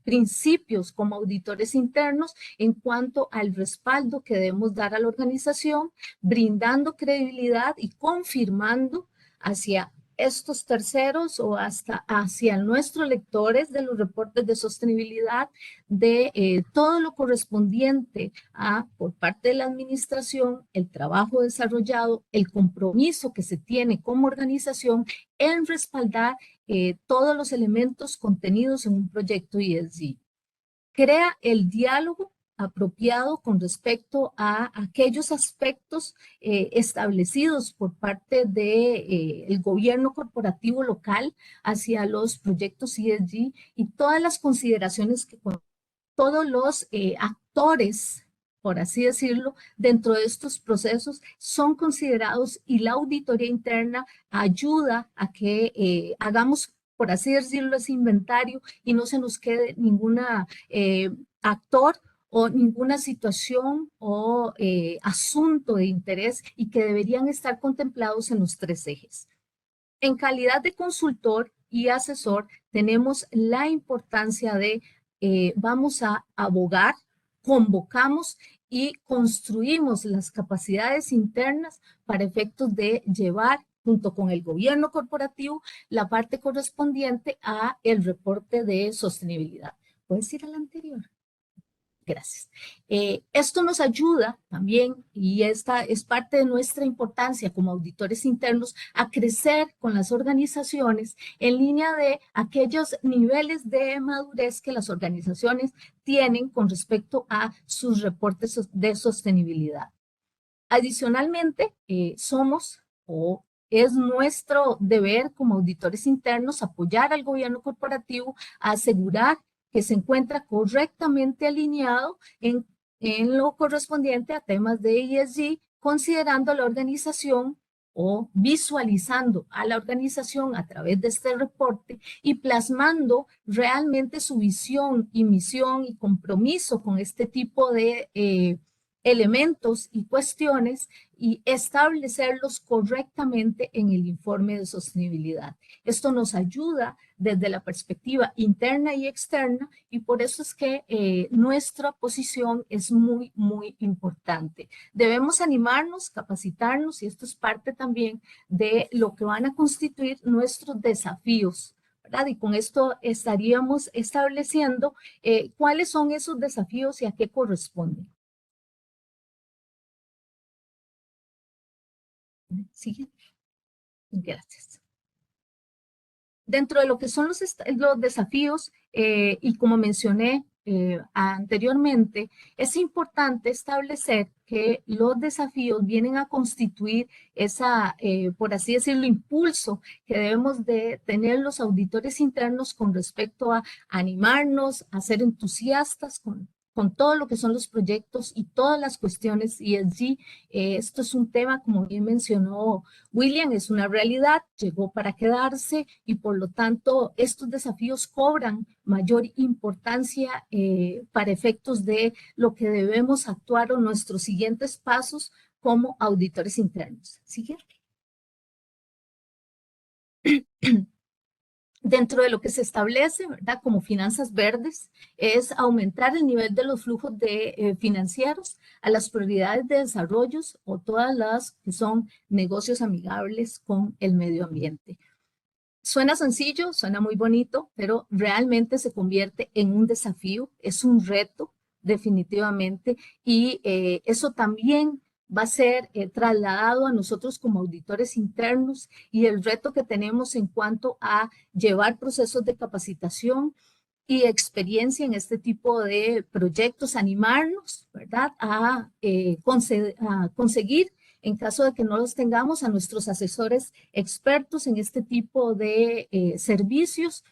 principios como auditores internos en cuanto al respaldo que debemos dar a la organización, brindando credibilidad y confirmando hacia estos terceros o hasta hacia nuestros lectores de los reportes de sostenibilidad de todo lo correspondiente a por parte de la administración, el trabajo desarrollado, el compromiso que se tiene como organización en respaldar todos los elementos contenidos en un proyecto ESG. Crea el diálogo apropiado con respecto a aquellos aspectos establecidos por parte del gobierno corporativo local hacia los proyectos ESG y todas las consideraciones que todos los actores, por así decirlo, dentro de estos procesos son considerados y la auditoría interna ayuda a que hagamos, por así decirlo, ese inventario y no se nos quede ninguna actor o ninguna situación o asunto de interés y que deberían estar contemplados en los 3 ejes. En calidad de consultor y asesor, tenemos la importancia de vamos a abogar, convocamos y construimos las capacidades internas para efectos de llevar junto con el gobierno corporativo la parte correspondiente a el reporte de sostenibilidad. ¿Puedes ir a la anterior? Gracias. Esto nos ayuda también, y esta es parte de nuestra importancia como auditores internos, a crecer con las organizaciones en línea de aquellos niveles de madurez que las organizaciones tienen con respecto a sus reportes de sostenibilidad. Adicionalmente, somos o es nuestro deber como auditores internos apoyar al gobierno corporativo a asegurar que se encuentra correctamente alineado en lo correspondiente a temas de ESG, considerando la organización o visualizando a la organización a través de este reporte y plasmando realmente su visión y misión y compromiso con este tipo de elementos y cuestiones y establecerlos correctamente en el informe de sostenibilidad. Esto nos ayuda desde la perspectiva interna y externa y por eso es que nuestra posición es muy, muy importante. Debemos animarnos, capacitarnos y esto es parte también de lo que van a constituir nuestros desafíos, ¿verdad? Y con esto estaríamos estableciendo cuáles son esos desafíos y a qué corresponden. Siguiente. Gracias. Dentro de lo que son los desafíos, y como mencioné anteriormente, es importante establecer que los desafíos vienen a constituir esa, por así decirlo, impulso que debemos de tener los auditores internos con respecto a animarnos, a ser entusiastas con todo lo que son los proyectos y todas las cuestiones ESG. Esto es un tema, como bien mencionó William, es una realidad, llegó para quedarse y por lo tanto estos desafíos cobran mayor importancia para efectos de lo que debemos actuar o nuestros siguientes pasos como auditores internos. Siguiente. Dentro de lo que se establece, ¿verdad? Como finanzas verdes, es aumentar el nivel de los flujos financieros a las prioridades de desarrollo o todas las que son negocios amigables con el medio ambiente. Suena sencillo, suena muy bonito, pero realmente se convierte en un desafío, es un reto definitivamente y eso también va a ser trasladado a nosotros como auditores internos y el reto que tenemos en cuanto a llevar procesos de capacitación y experiencia en este tipo de proyectos, animarnos, ¿verdad? A conseguir, en caso de que no los tengamos, a nuestros asesores expertos en este tipo de servicios,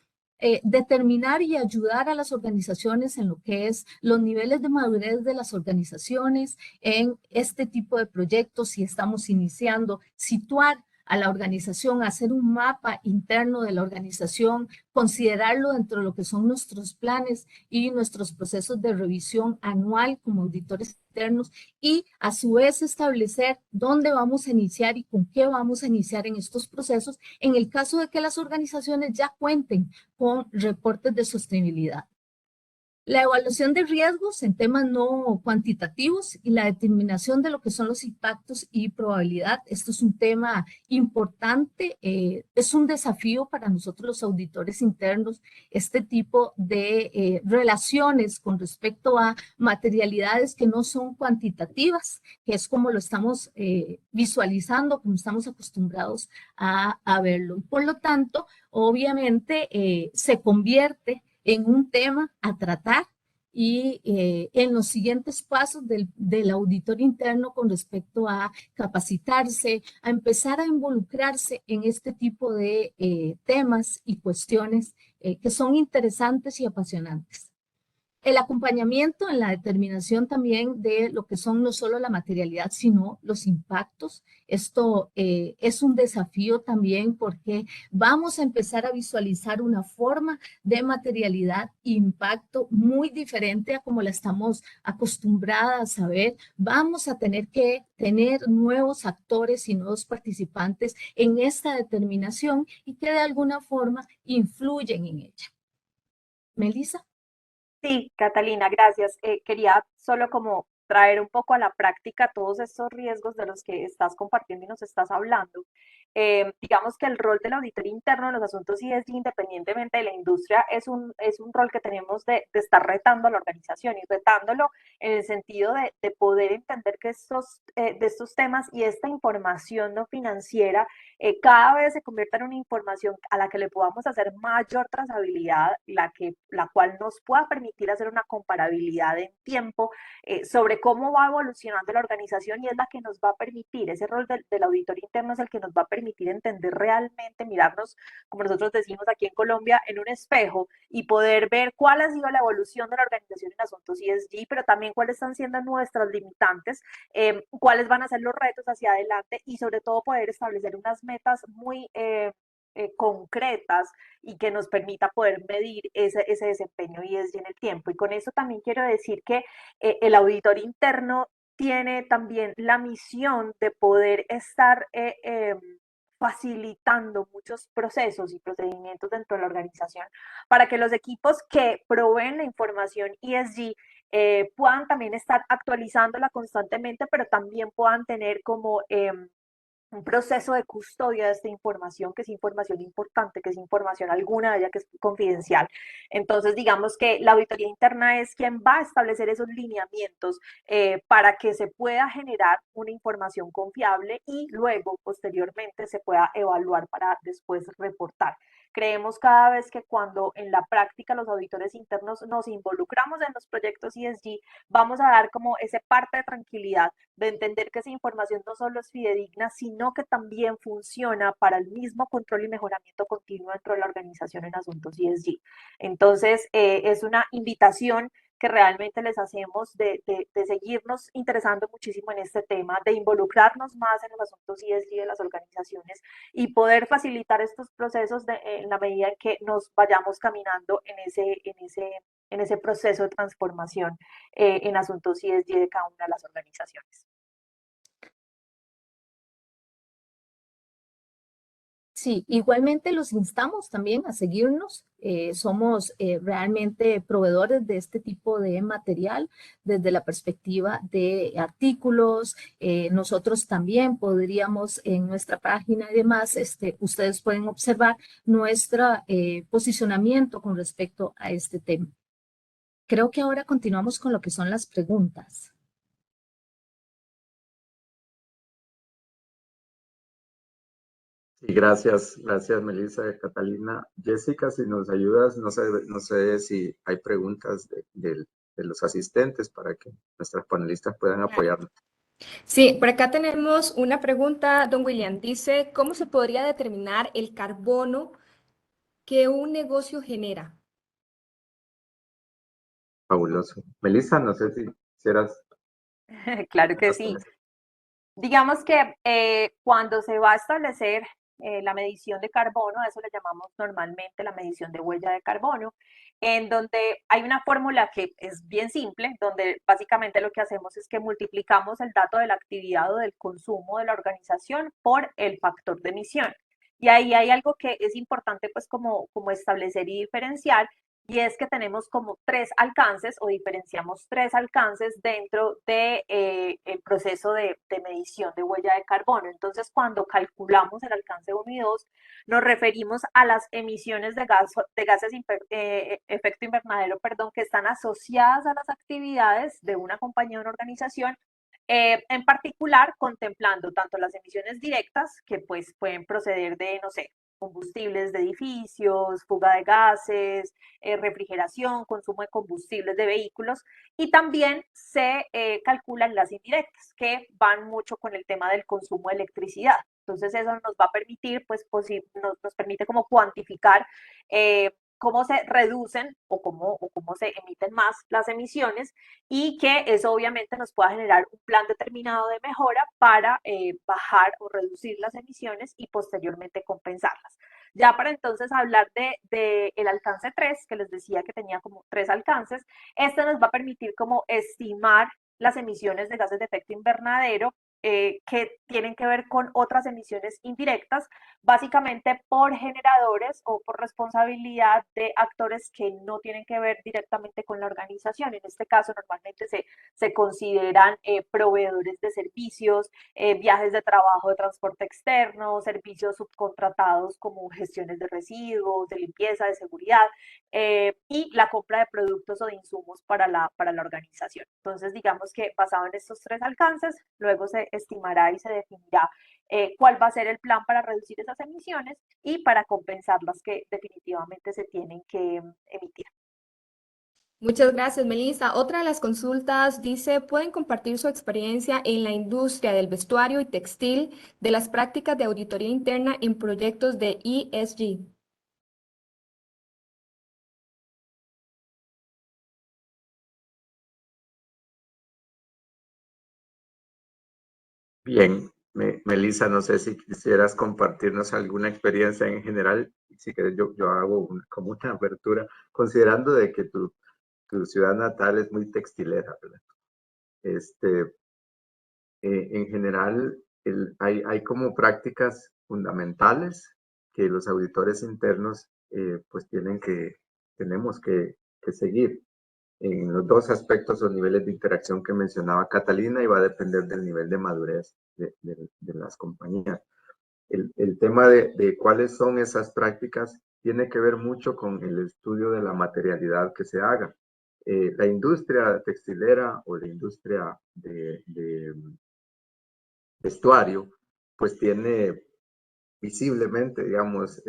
determinar y ayudar a las organizaciones en lo que es los niveles de madurez de las organizaciones en este tipo de proyectos, si estamos iniciando, situar a la organización, hacer un mapa interno de la organización, considerarlo dentro de lo que son nuestros planes y nuestros procesos de revisión anual como auditores internos y a su vez establecer dónde vamos a iniciar y con qué vamos a iniciar en estos procesos en el caso de que las organizaciones ya cuenten con reportes de sostenibilidad. La evaluación de riesgos en temas no cuantitativos y la determinación de lo que son los impactos y probabilidad. Esto es un tema importante, es un desafío para nosotros los auditores internos, este tipo de relaciones con respecto a materialidades que no son cuantitativas, que es como lo estamos visualizando, como estamos acostumbrados a verlo. Por lo tanto, obviamente se convierte en un tema a tratar y en los siguientes pasos del auditor interno con respecto a capacitarse, a empezar a involucrarse en este tipo de temas y cuestiones que son interesantes y apasionantes. El acompañamiento en la determinación también de lo que son no solo la materialidad, sino los impactos. Esto es un desafío también porque vamos a empezar a visualizar una forma de materialidad e impacto muy diferente a como la estamos acostumbradas a ver. Vamos a tener que tener nuevos actores y nuevos participantes en esta determinación y que de alguna forma influyen en ella. Melissa. Sí, Catalina, gracias. Quería solo como traer un poco a la práctica todos estos riesgos de los que estás compartiendo y nos estás hablando. Digamos que el rol del auditor interno en los asuntos ESG, independientemente de la industria, es un rol que tenemos de estar retando a la organización y retándolo en el sentido de poder entender que de estos temas y esta información no financiera cada vez se convierta en una información a la que le podamos hacer mayor trazabilidad, la cual nos pueda permitir hacer una comparabilidad en tiempo sobre sobre cómo va evolucionando la organización y es la que nos va a permitir, ese rol del auditor interno es el que nos va a permitir entender realmente, mirarnos, como nosotros decimos aquí en Colombia, en un espejo y poder ver cuál ha sido la evolución de la organización en asuntos ESG, pero también cuáles están siendo nuestras limitantes, cuáles van a ser los retos hacia adelante y sobre todo poder establecer unas metas muy concretas y que nos permita poder medir ese desempeño ESG en el tiempo. Y con eso también quiero decir que el auditor interno tiene también la misión de poder estar facilitando muchos procesos y procedimientos dentro de la organización para que los equipos que proveen la información ESG puedan también estar actualizándola constantemente, pero también puedan tener como un proceso de custodia de esta información, que es información importante, que es información alguna de ella que es confidencial. Entonces, digamos que la auditoría interna es quien va a establecer esos lineamientos para que se pueda generar una información confiable y luego, posteriormente, se pueda evaluar para después reportar. Creemos cada vez que cuando en la práctica los auditores internos nos involucramos en los proyectos ESG, vamos a dar como ese parte de tranquilidad de entender que esa información no solo es fidedigna, sino que también funciona para el mismo control y mejoramiento continuo dentro de la organización en asuntos ESG. Entonces, es una invitación que realmente les hacemos de seguirnos interesando muchísimo en este tema, de involucrarnos más en los asuntos ESG de las organizaciones y poder facilitar estos procesos en la medida en que nos vayamos caminando en ese proceso de transformación en asuntos ESG de cada una de las organizaciones. Sí, igualmente los instamos también a seguirnos. Somos realmente proveedores de este tipo de material desde la perspectiva de artículos. Nosotros también podríamos en nuestra página y demás, ustedes pueden observar nuestro posicionamiento con respecto a este tema. Creo que ahora continuamos con lo que son las preguntas. Sí, gracias, Melissa, Catalina. Jessica, si nos ayudas, no sé si hay preguntas de los asistentes para que nuestras panelistas puedan apoyarnos. Sí, por acá tenemos una pregunta, don William. Dice, ¿cómo se podría determinar el carbono que un negocio genera? Fabuloso. Melissa, no sé si quisieras. Claro que sí. Digamos que cuando se va a establecer la medición de carbono, a eso le llamamos normalmente la medición de huella de carbono, en donde hay una fórmula que es bien simple, donde básicamente lo que hacemos es que multiplicamos el dato de la actividad o del consumo de la organización por el factor de emisión. Y ahí hay algo que es importante pues como establecer y diferenciar, y es que tenemos como tres alcances o diferenciamos tres alcances dentro de, el proceso de medición de huella de carbono. Entonces, cuando calculamos el alcance 1 y 2, nos referimos a las emisiones de gases efecto invernadero, perdón, que están asociadas a las actividades de una compañía o una organización, en particular contemplando tanto las emisiones directas, que pues pueden proceder de, no sé, combustibles de edificios, fuga de gases, refrigeración, consumo de combustibles de vehículos, y también se calculan las indirectas, que van mucho con el tema del consumo de electricidad. Entonces eso nos va a permitir, pues nos permite como cuantificar cómo se reducen o cómo se emiten más las emisiones, y que eso obviamente nos pueda generar un plan determinado de mejora para bajar o reducir las emisiones y posteriormente compensarlas. Ya para entonces hablar de el alcance 3, que les decía que tenía como 3 alcances, este nos va a permitir como estimar las emisiones de gases de efecto invernadero que tienen que ver con otras emisiones indirectas, básicamente por generadores o por responsabilidad de actores que no tienen que ver directamente con la organización. En este caso, normalmente se consideran proveedores de servicios, viajes de trabajo de transporte externo, servicios subcontratados como gestiones de residuos, de limpieza, de seguridad, y la compra de productos o de insumos para la organización. Entonces, digamos que basado en estos tres alcances, luego se estimará y se definirá cuál va a ser el plan para reducir esas emisiones y para compensar las que definitivamente se tienen que emitir. Muchas gracias, Melissa. Otra de las consultas dice, ¿pueden compartir su experiencia en la industria del vestuario y textil de las prácticas de auditoría interna en proyectos de ESG? Bien, Melissa, no sé si quisieras compartirnos alguna experiencia en general. Si quieres, yo hago como una apertura, considerando de que tu ciudad natal es muy textilera, ¿verdad? En general, hay como prácticas fundamentales que los auditores internos pues tenemos que seguir en los dos aspectos o niveles de interacción que mencionaba Catalina, y va a depender del nivel de madurez de las compañías. El tema de cuáles son esas prácticas tiene que ver mucho con el estudio de la materialidad que se haga. La industria textilera o la industria de vestuario, pues tiene visiblemente, digamos,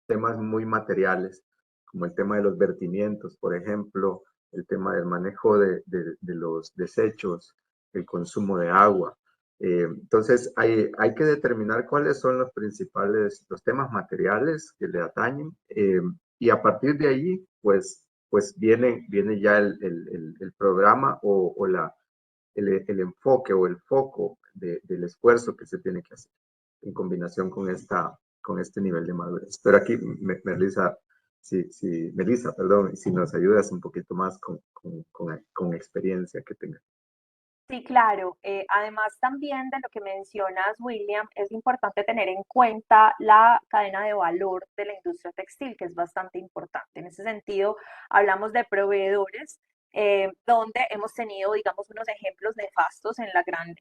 temas muy materiales, como el tema de los vertimientos, por ejemplo, el tema del manejo de los desechos, el consumo de agua. Entonces, hay que determinar cuáles son los principales, los temas materiales que le atañen, y a partir de ahí, pues viene ya el programa o el enfoque o el foco del esfuerzo que se tiene que hacer en combinación con este nivel de madurez. Pero aquí, Melissa, Melissa, perdón, si nos ayudas un poquito más con experiencia que tengas. Sí, claro. Además también de lo que mencionas, William, es importante tener en cuenta la cadena de valor de la industria textil, que es bastante importante. En ese sentido, hablamos de proveedores, donde hemos tenido, digamos, unos ejemplos nefastos en la gran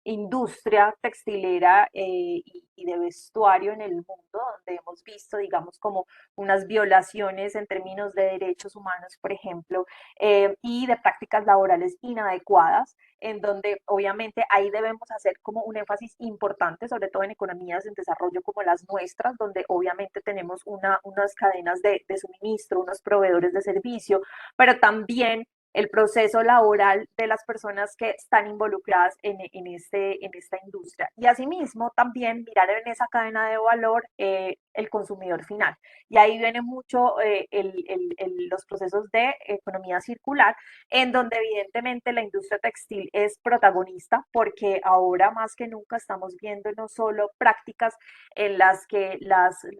industria textilera y de vestuario en el mundo, donde hemos visto, digamos, como unas violaciones en términos de derechos humanos, por ejemplo, y de prácticas laborales inadecuadas, en donde obviamente ahí debemos hacer como un énfasis importante, sobre todo en economías en desarrollo como las nuestras, donde obviamente tenemos unas cadenas de suministro, unos proveedores de servicio, pero también el proceso laboral de las personas que están involucradas en esta industria. Y asimismo, también mirar en esa cadena de valor el consumidor final. Y ahí viene mucho los procesos de economía circular, en donde evidentemente la industria textil es protagonista, porque ahora más que nunca estamos viendo no solo prácticas en las que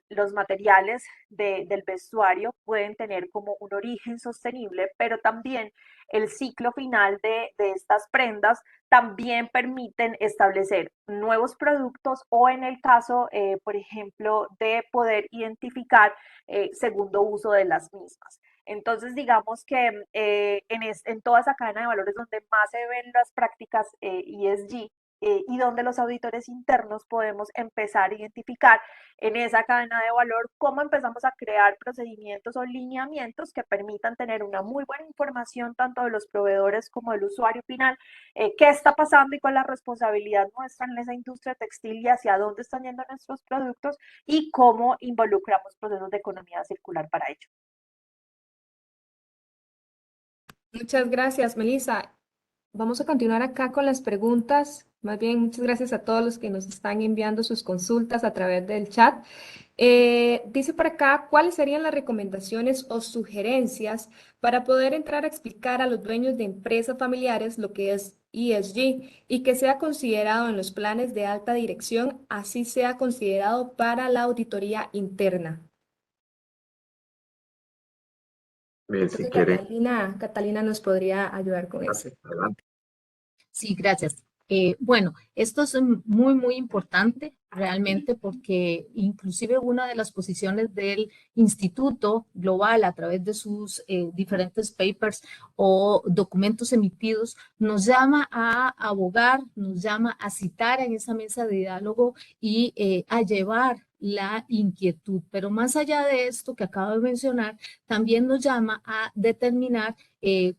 los materiales del vestuario pueden tener como un origen sostenible, pero también el ciclo final de estas prendas también permiten establecer nuevos productos o en el caso, por ejemplo, de poder identificar segundo uso de las mismas. Entonces, digamos que en toda esa cadena de valores donde más se ven las prácticas ESG, y donde los auditores internos podemos empezar a identificar en esa cadena de valor cómo empezamos a crear procedimientos o lineamientos que permitan tener una muy buena información tanto de los proveedores como del usuario final, qué está pasando y cuál es la responsabilidad nuestra en esa industria textil y hacia dónde están yendo nuestros productos y cómo involucramos procesos de economía circular para ello. Muchas gracias, Melissa. Vamos a continuar acá con las preguntas. Más bien, muchas gracias a todos los que nos están enviando sus consultas a través del chat. Dice por acá, ¿cuáles serían las recomendaciones o sugerencias para poder entrar a explicar a los dueños de empresas familiares lo que es ESG y que sea considerado en los planes de alta dirección, así sea considerado para la auditoría interna? Bien, si quieren. Catalina nos podría ayudar con eso. Adelante. Sí, gracias. Bueno, esto es muy importante realmente porque inclusive una de las posiciones del Instituto Global a través de sus diferentes papers o documentos emitidos nos llama a abogar, nos llama a citar en esa mesa de diálogo y a llevar la inquietud. Pero más allá de esto que acabo de mencionar, también nos llama a determinar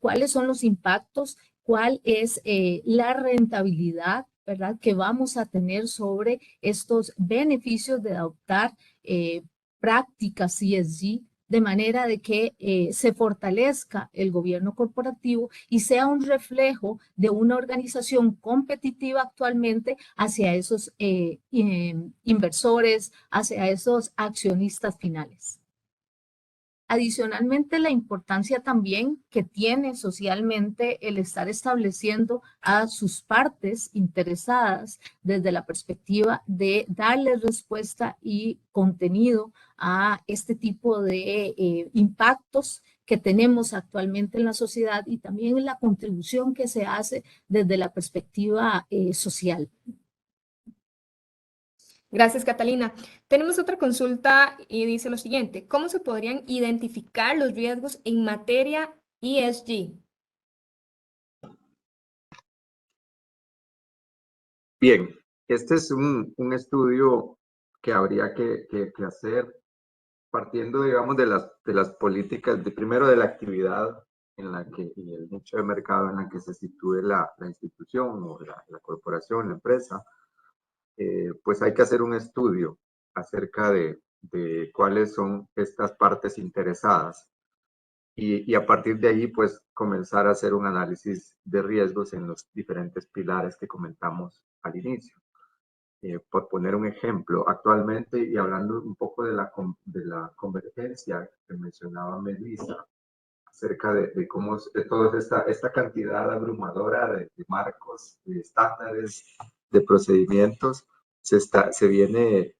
cuáles son los impactos, cuál es la rentabilidad, ¿verdad?, que vamos a tener sobre estos beneficios de adoptar prácticas ESG de manera de que se fortalezca el gobierno corporativo y sea un reflejo de una organización competitiva actualmente hacia esos inversores, hacia esos accionistas finales. Adicionalmente, la importancia también que tiene socialmente el estar estableciendo a sus partes interesadas desde la perspectiva de darles respuesta y contenido a este tipo de impactos que tenemos actualmente en la sociedad y también en la contribución que se hace desde la perspectiva social. Gracias, Catalina. Tenemos otra consulta y dice lo siguiente: ¿cómo se podrían identificar los riesgos en materia ESG? Bien, este es un estudio que habría que hacer partiendo, digamos, de las políticas, primero de la actividad en la que, y el nicho de mercado en la que se sitúe la institución o la corporación, la empresa. Pues hay que hacer un estudio acerca de cuáles son estas partes interesadas y a partir de ahí pues comenzar a hacer un análisis de riesgos en los diferentes pilares que comentamos al inicio. Por poner un ejemplo, actualmente y hablando un poco de la convergencia que mencionaba Melissa, acerca de cómo de toda esta cantidad abrumadora de marcos, de estándares, de procedimientos, se viene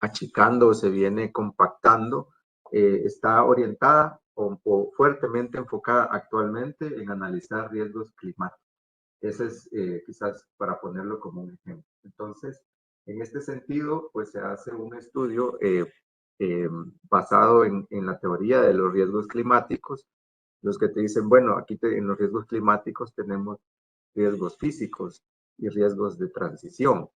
achicando, se viene compactando, está orientada o fuertemente enfocada actualmente en analizar riesgos climáticos. Ese es quizás para ponerlo como un ejemplo. Entonces, en este sentido, pues se hace un estudio basado en la teoría de los riesgos climáticos, los que te dicen, bueno, aquí en los riesgos climáticos tenemos riesgos físicos y riesgos de transición.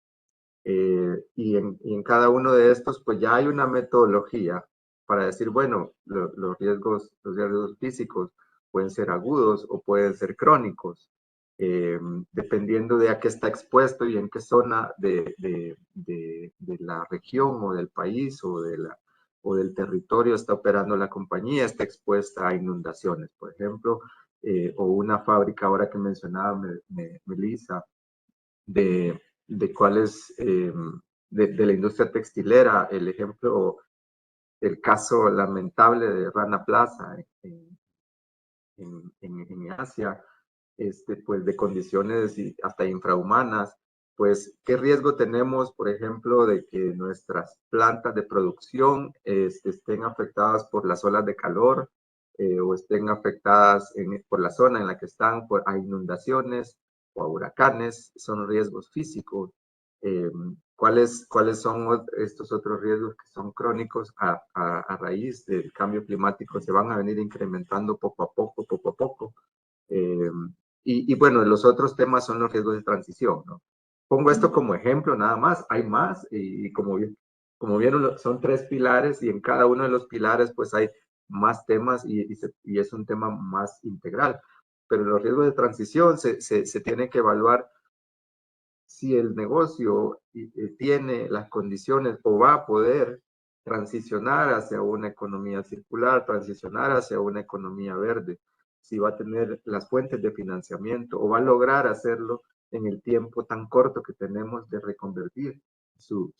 Y en cada uno de estos, pues ya hay una metodología para decir, bueno, los riesgos físicos pueden ser agudos o pueden ser crónicos, dependiendo de a qué está expuesto y en qué zona de la región o del país o del territorio está operando la compañía, está expuesta a inundaciones, por ejemplo, o una fábrica, ahora que mencionaba Melissa, de cuáles, de la industria textilera, el ejemplo, el caso lamentable de Rana Plaza en Asia, pues de condiciones hasta infrahumanas, pues qué riesgo tenemos, por ejemplo, de que nuestras plantas de producción estén afectadas por las olas de calor o estén afectadas por la zona en la que están a inundaciones o a huracanes, son riesgos físicos. ¿Cuáles son estos otros riesgos que son crónicos a raíz del cambio climático? Se van a venir incrementando poco a poco. Y bueno, los otros temas son los riesgos de transición, ¿no? Pongo esto como ejemplo nada más, hay más y como vieron son 3 pilares y en cada uno de los pilares pues hay más temas y es un tema más integral. Pero los riesgos de transición se tiene que evaluar si el negocio tiene las condiciones o va a poder transicionar hacia una economía circular, transicionar hacia una economía verde, si va a tener las fuentes de financiamiento o va a lograr hacerlo en el tiempo tan corto que tenemos de reconvertir su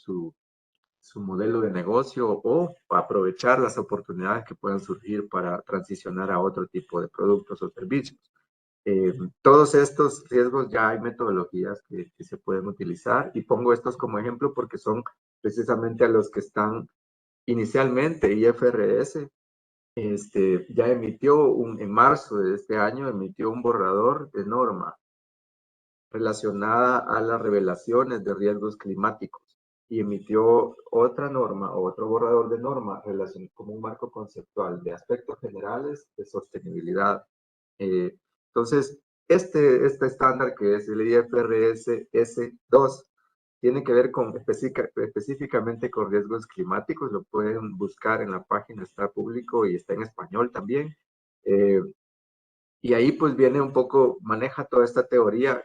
modelo de negocio o aprovechar las oportunidades que puedan surgir para transicionar a otro tipo de productos o servicios. Todos estos riesgos ya hay metodologías que se pueden utilizar y pongo estos como ejemplo porque son precisamente a los que están inicialmente. IFRS ya emitió en marzo de este año, emitió un borrador de norma relacionada a las revelaciones de riesgos climáticos y emitió otra norma, otro borrador de norma como un marco conceptual de aspectos generales de sostenibilidad. Entonces, este estándar que es el IFRS S2 tiene que ver específicamente con riesgos climáticos, lo pueden buscar en la página, está público y está en español también. Y ahí pues viene un poco, maneja toda esta teoría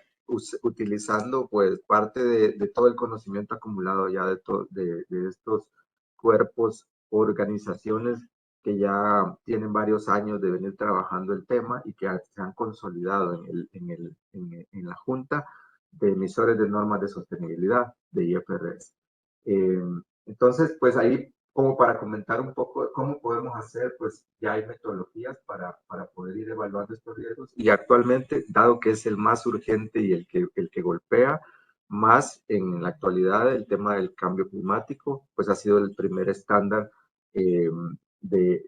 utilizando pues parte de todo el conocimiento acumulado ya de estos cuerpos organizaciones que ya tienen varios años de venir trabajando el tema y que se han consolidado en la Junta de Emisores de Normas de Sostenibilidad de IFRS. Entonces, pues ahí, como para comentar un poco cómo podemos hacer, pues ya hay metodologías para poder ir evaluando estos riesgos. Y actualmente, dado que es el más urgente y el que golpea más en la actualidad, el tema del cambio climático, pues ha sido el primer estándar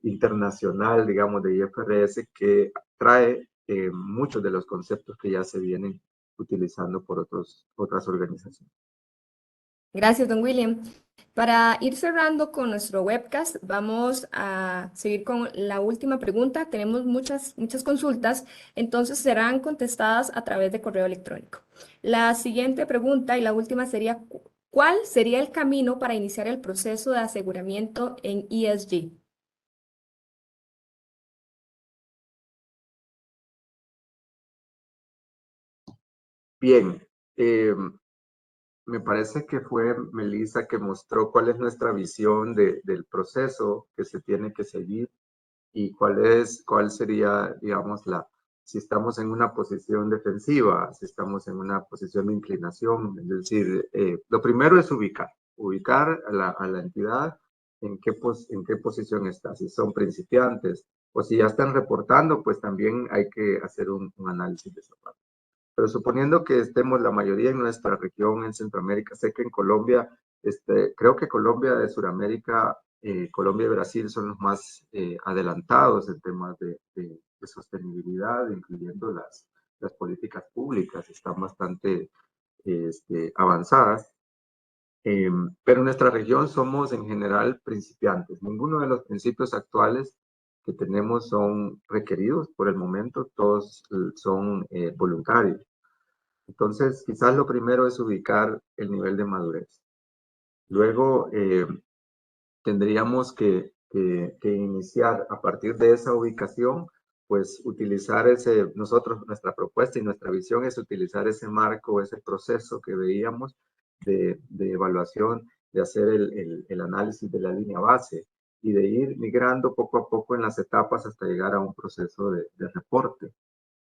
internacional, digamos, de IFRS que trae muchos de los conceptos que ya se vienen utilizando por otras organizaciones. Gracias, don William. Para ir cerrando con nuestro webcast, vamos a seguir con la última pregunta. Tenemos muchas consultas, entonces serán contestadas a través de correo electrónico. La siguiente pregunta y la última sería, ¿cuál sería el camino para iniciar el proceso de aseguramiento en ESG? Bien, me parece que fue Melissa que mostró cuál es nuestra visión del proceso que se tiene que seguir y cuál sería, digamos, si estamos en una posición defensiva, si estamos en una posición de inclinación. Es decir, lo primero es ubicar a la entidad en qué posición está, si son principiantes o si ya están reportando, pues también hay que hacer un análisis de esa parte. Pero suponiendo que estemos la mayoría en nuestra región, en Centroamérica, sé que en Colombia, creo que Colombia de Sudamérica, Colombia y Brasil son los más adelantados en temas de sostenibilidad, incluyendo las políticas públicas, están bastante avanzadas. Pero en nuestra región somos en general principiantes. Ninguno de los principios actuales que tenemos son requeridos por el momento, todos son voluntarios. Entonces, quizás lo primero es ubicar el nivel de madurez. Luego, tendríamos que iniciar a partir de esa ubicación, pues utilizar nuestra propuesta y nuestra visión es utilizar ese marco, ese proceso que veíamos de evaluación, de hacer el análisis de la línea base y de ir migrando poco a poco en las etapas hasta llegar a un proceso de reporte.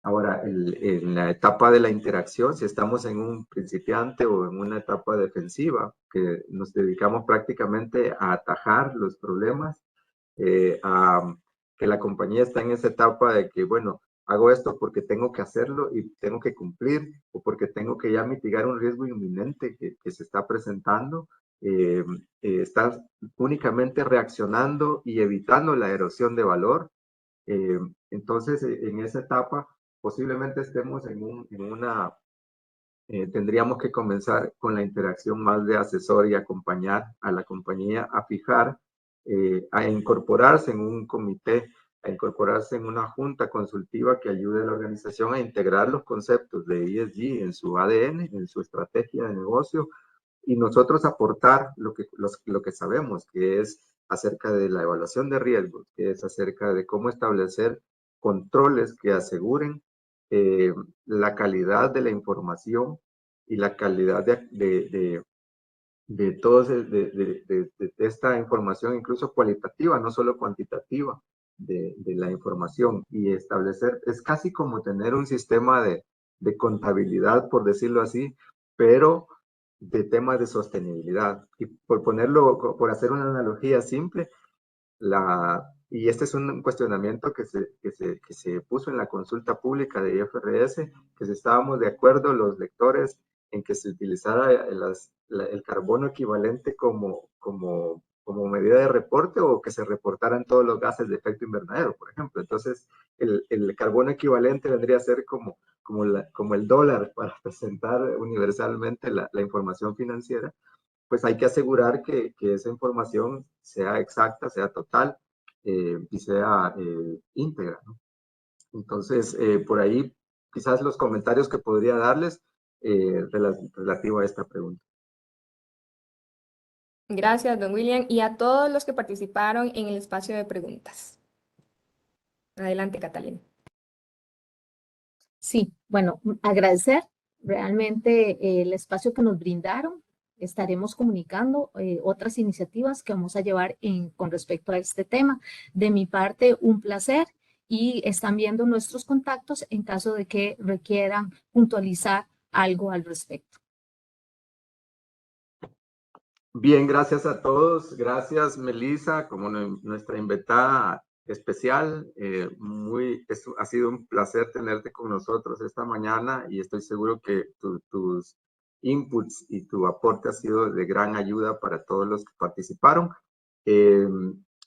Ahora, en la etapa de la interacción, si estamos en un principiante o en una etapa defensiva, que nos dedicamos prácticamente a atajar los problemas, a que la compañía está en esa etapa de que, bueno, hago esto porque tengo que hacerlo y tengo que cumplir, o porque tengo que ya mitigar un riesgo inminente que se está presentando, estás únicamente reaccionando y evitando la erosión de valor. Entonces, en esa etapa, posiblemente estemos tendríamos que comenzar con la interacción más de asesor y acompañar a la compañía a fijar, a incorporarse en un comité, a incorporarse en una junta consultiva que ayude a la organización a integrar los conceptos de ESG en su ADN, en su estrategia de negocio, y nosotros aportar lo que sabemos, que es acerca de la evaluación de riesgos, que es acerca de cómo establecer controles que aseguren la calidad de la información y la calidad de esta información, incluso cualitativa, no solo cuantitativa, de la información. Y establecer, es casi como tener un sistema de contabilidad, por decirlo así, pero de temas de sostenibilidad. Y por hacer una analogía simple, y este es un cuestionamiento que se puso en la consulta pública de IFRS, que si estábamos de acuerdo los lectores en que se utilizara el carbono equivalente como medida de reporte, o que se reportaran todos los gases de efecto invernadero, por ejemplo. Entonces, el carbono equivalente vendría a ser como el dólar para presentar universalmente la información financiera. Pues hay que asegurar que esa información sea exacta, sea total y sea íntegra, ¿no? Entonces, por ahí quizás los comentarios que podría darles relativo a esta pregunta. Gracias, don William, y a todos los que participaron en el espacio de preguntas. Adelante, Catalina. Sí, bueno, agradecer realmente el espacio que nos brindaron. estaremos comunicando otras iniciativas que vamos a llevar con respecto a este tema. De mi parte, un placer, y están viendo nuestros contactos en caso de que requieran puntualizar algo al respecto. Bien, gracias a todos. Gracias, Melissa, como nuestra invitada especial. Ha sido un placer tenerte con nosotros esta mañana y estoy seguro que tus inputs y tu aporte ha sido de gran ayuda para todos los que participaron.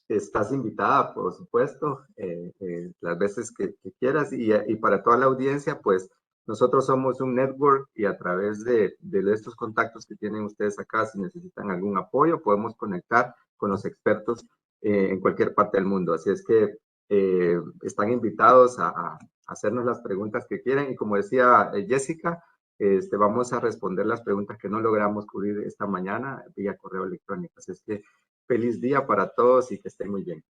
Estás invitada, por supuesto, las veces que quieras, y para toda la audiencia, pues nosotros somos un network y a través de estos contactos que tienen ustedes acá, si necesitan algún apoyo, podemos conectar con los expertos en cualquier parte del mundo. Así es que están invitados a hacernos las preguntas que quieran, y como decía Jessica, vamos a responder las preguntas que no logramos cubrir esta mañana vía correo electrónico. Así es que feliz día para todos y que estén muy bien.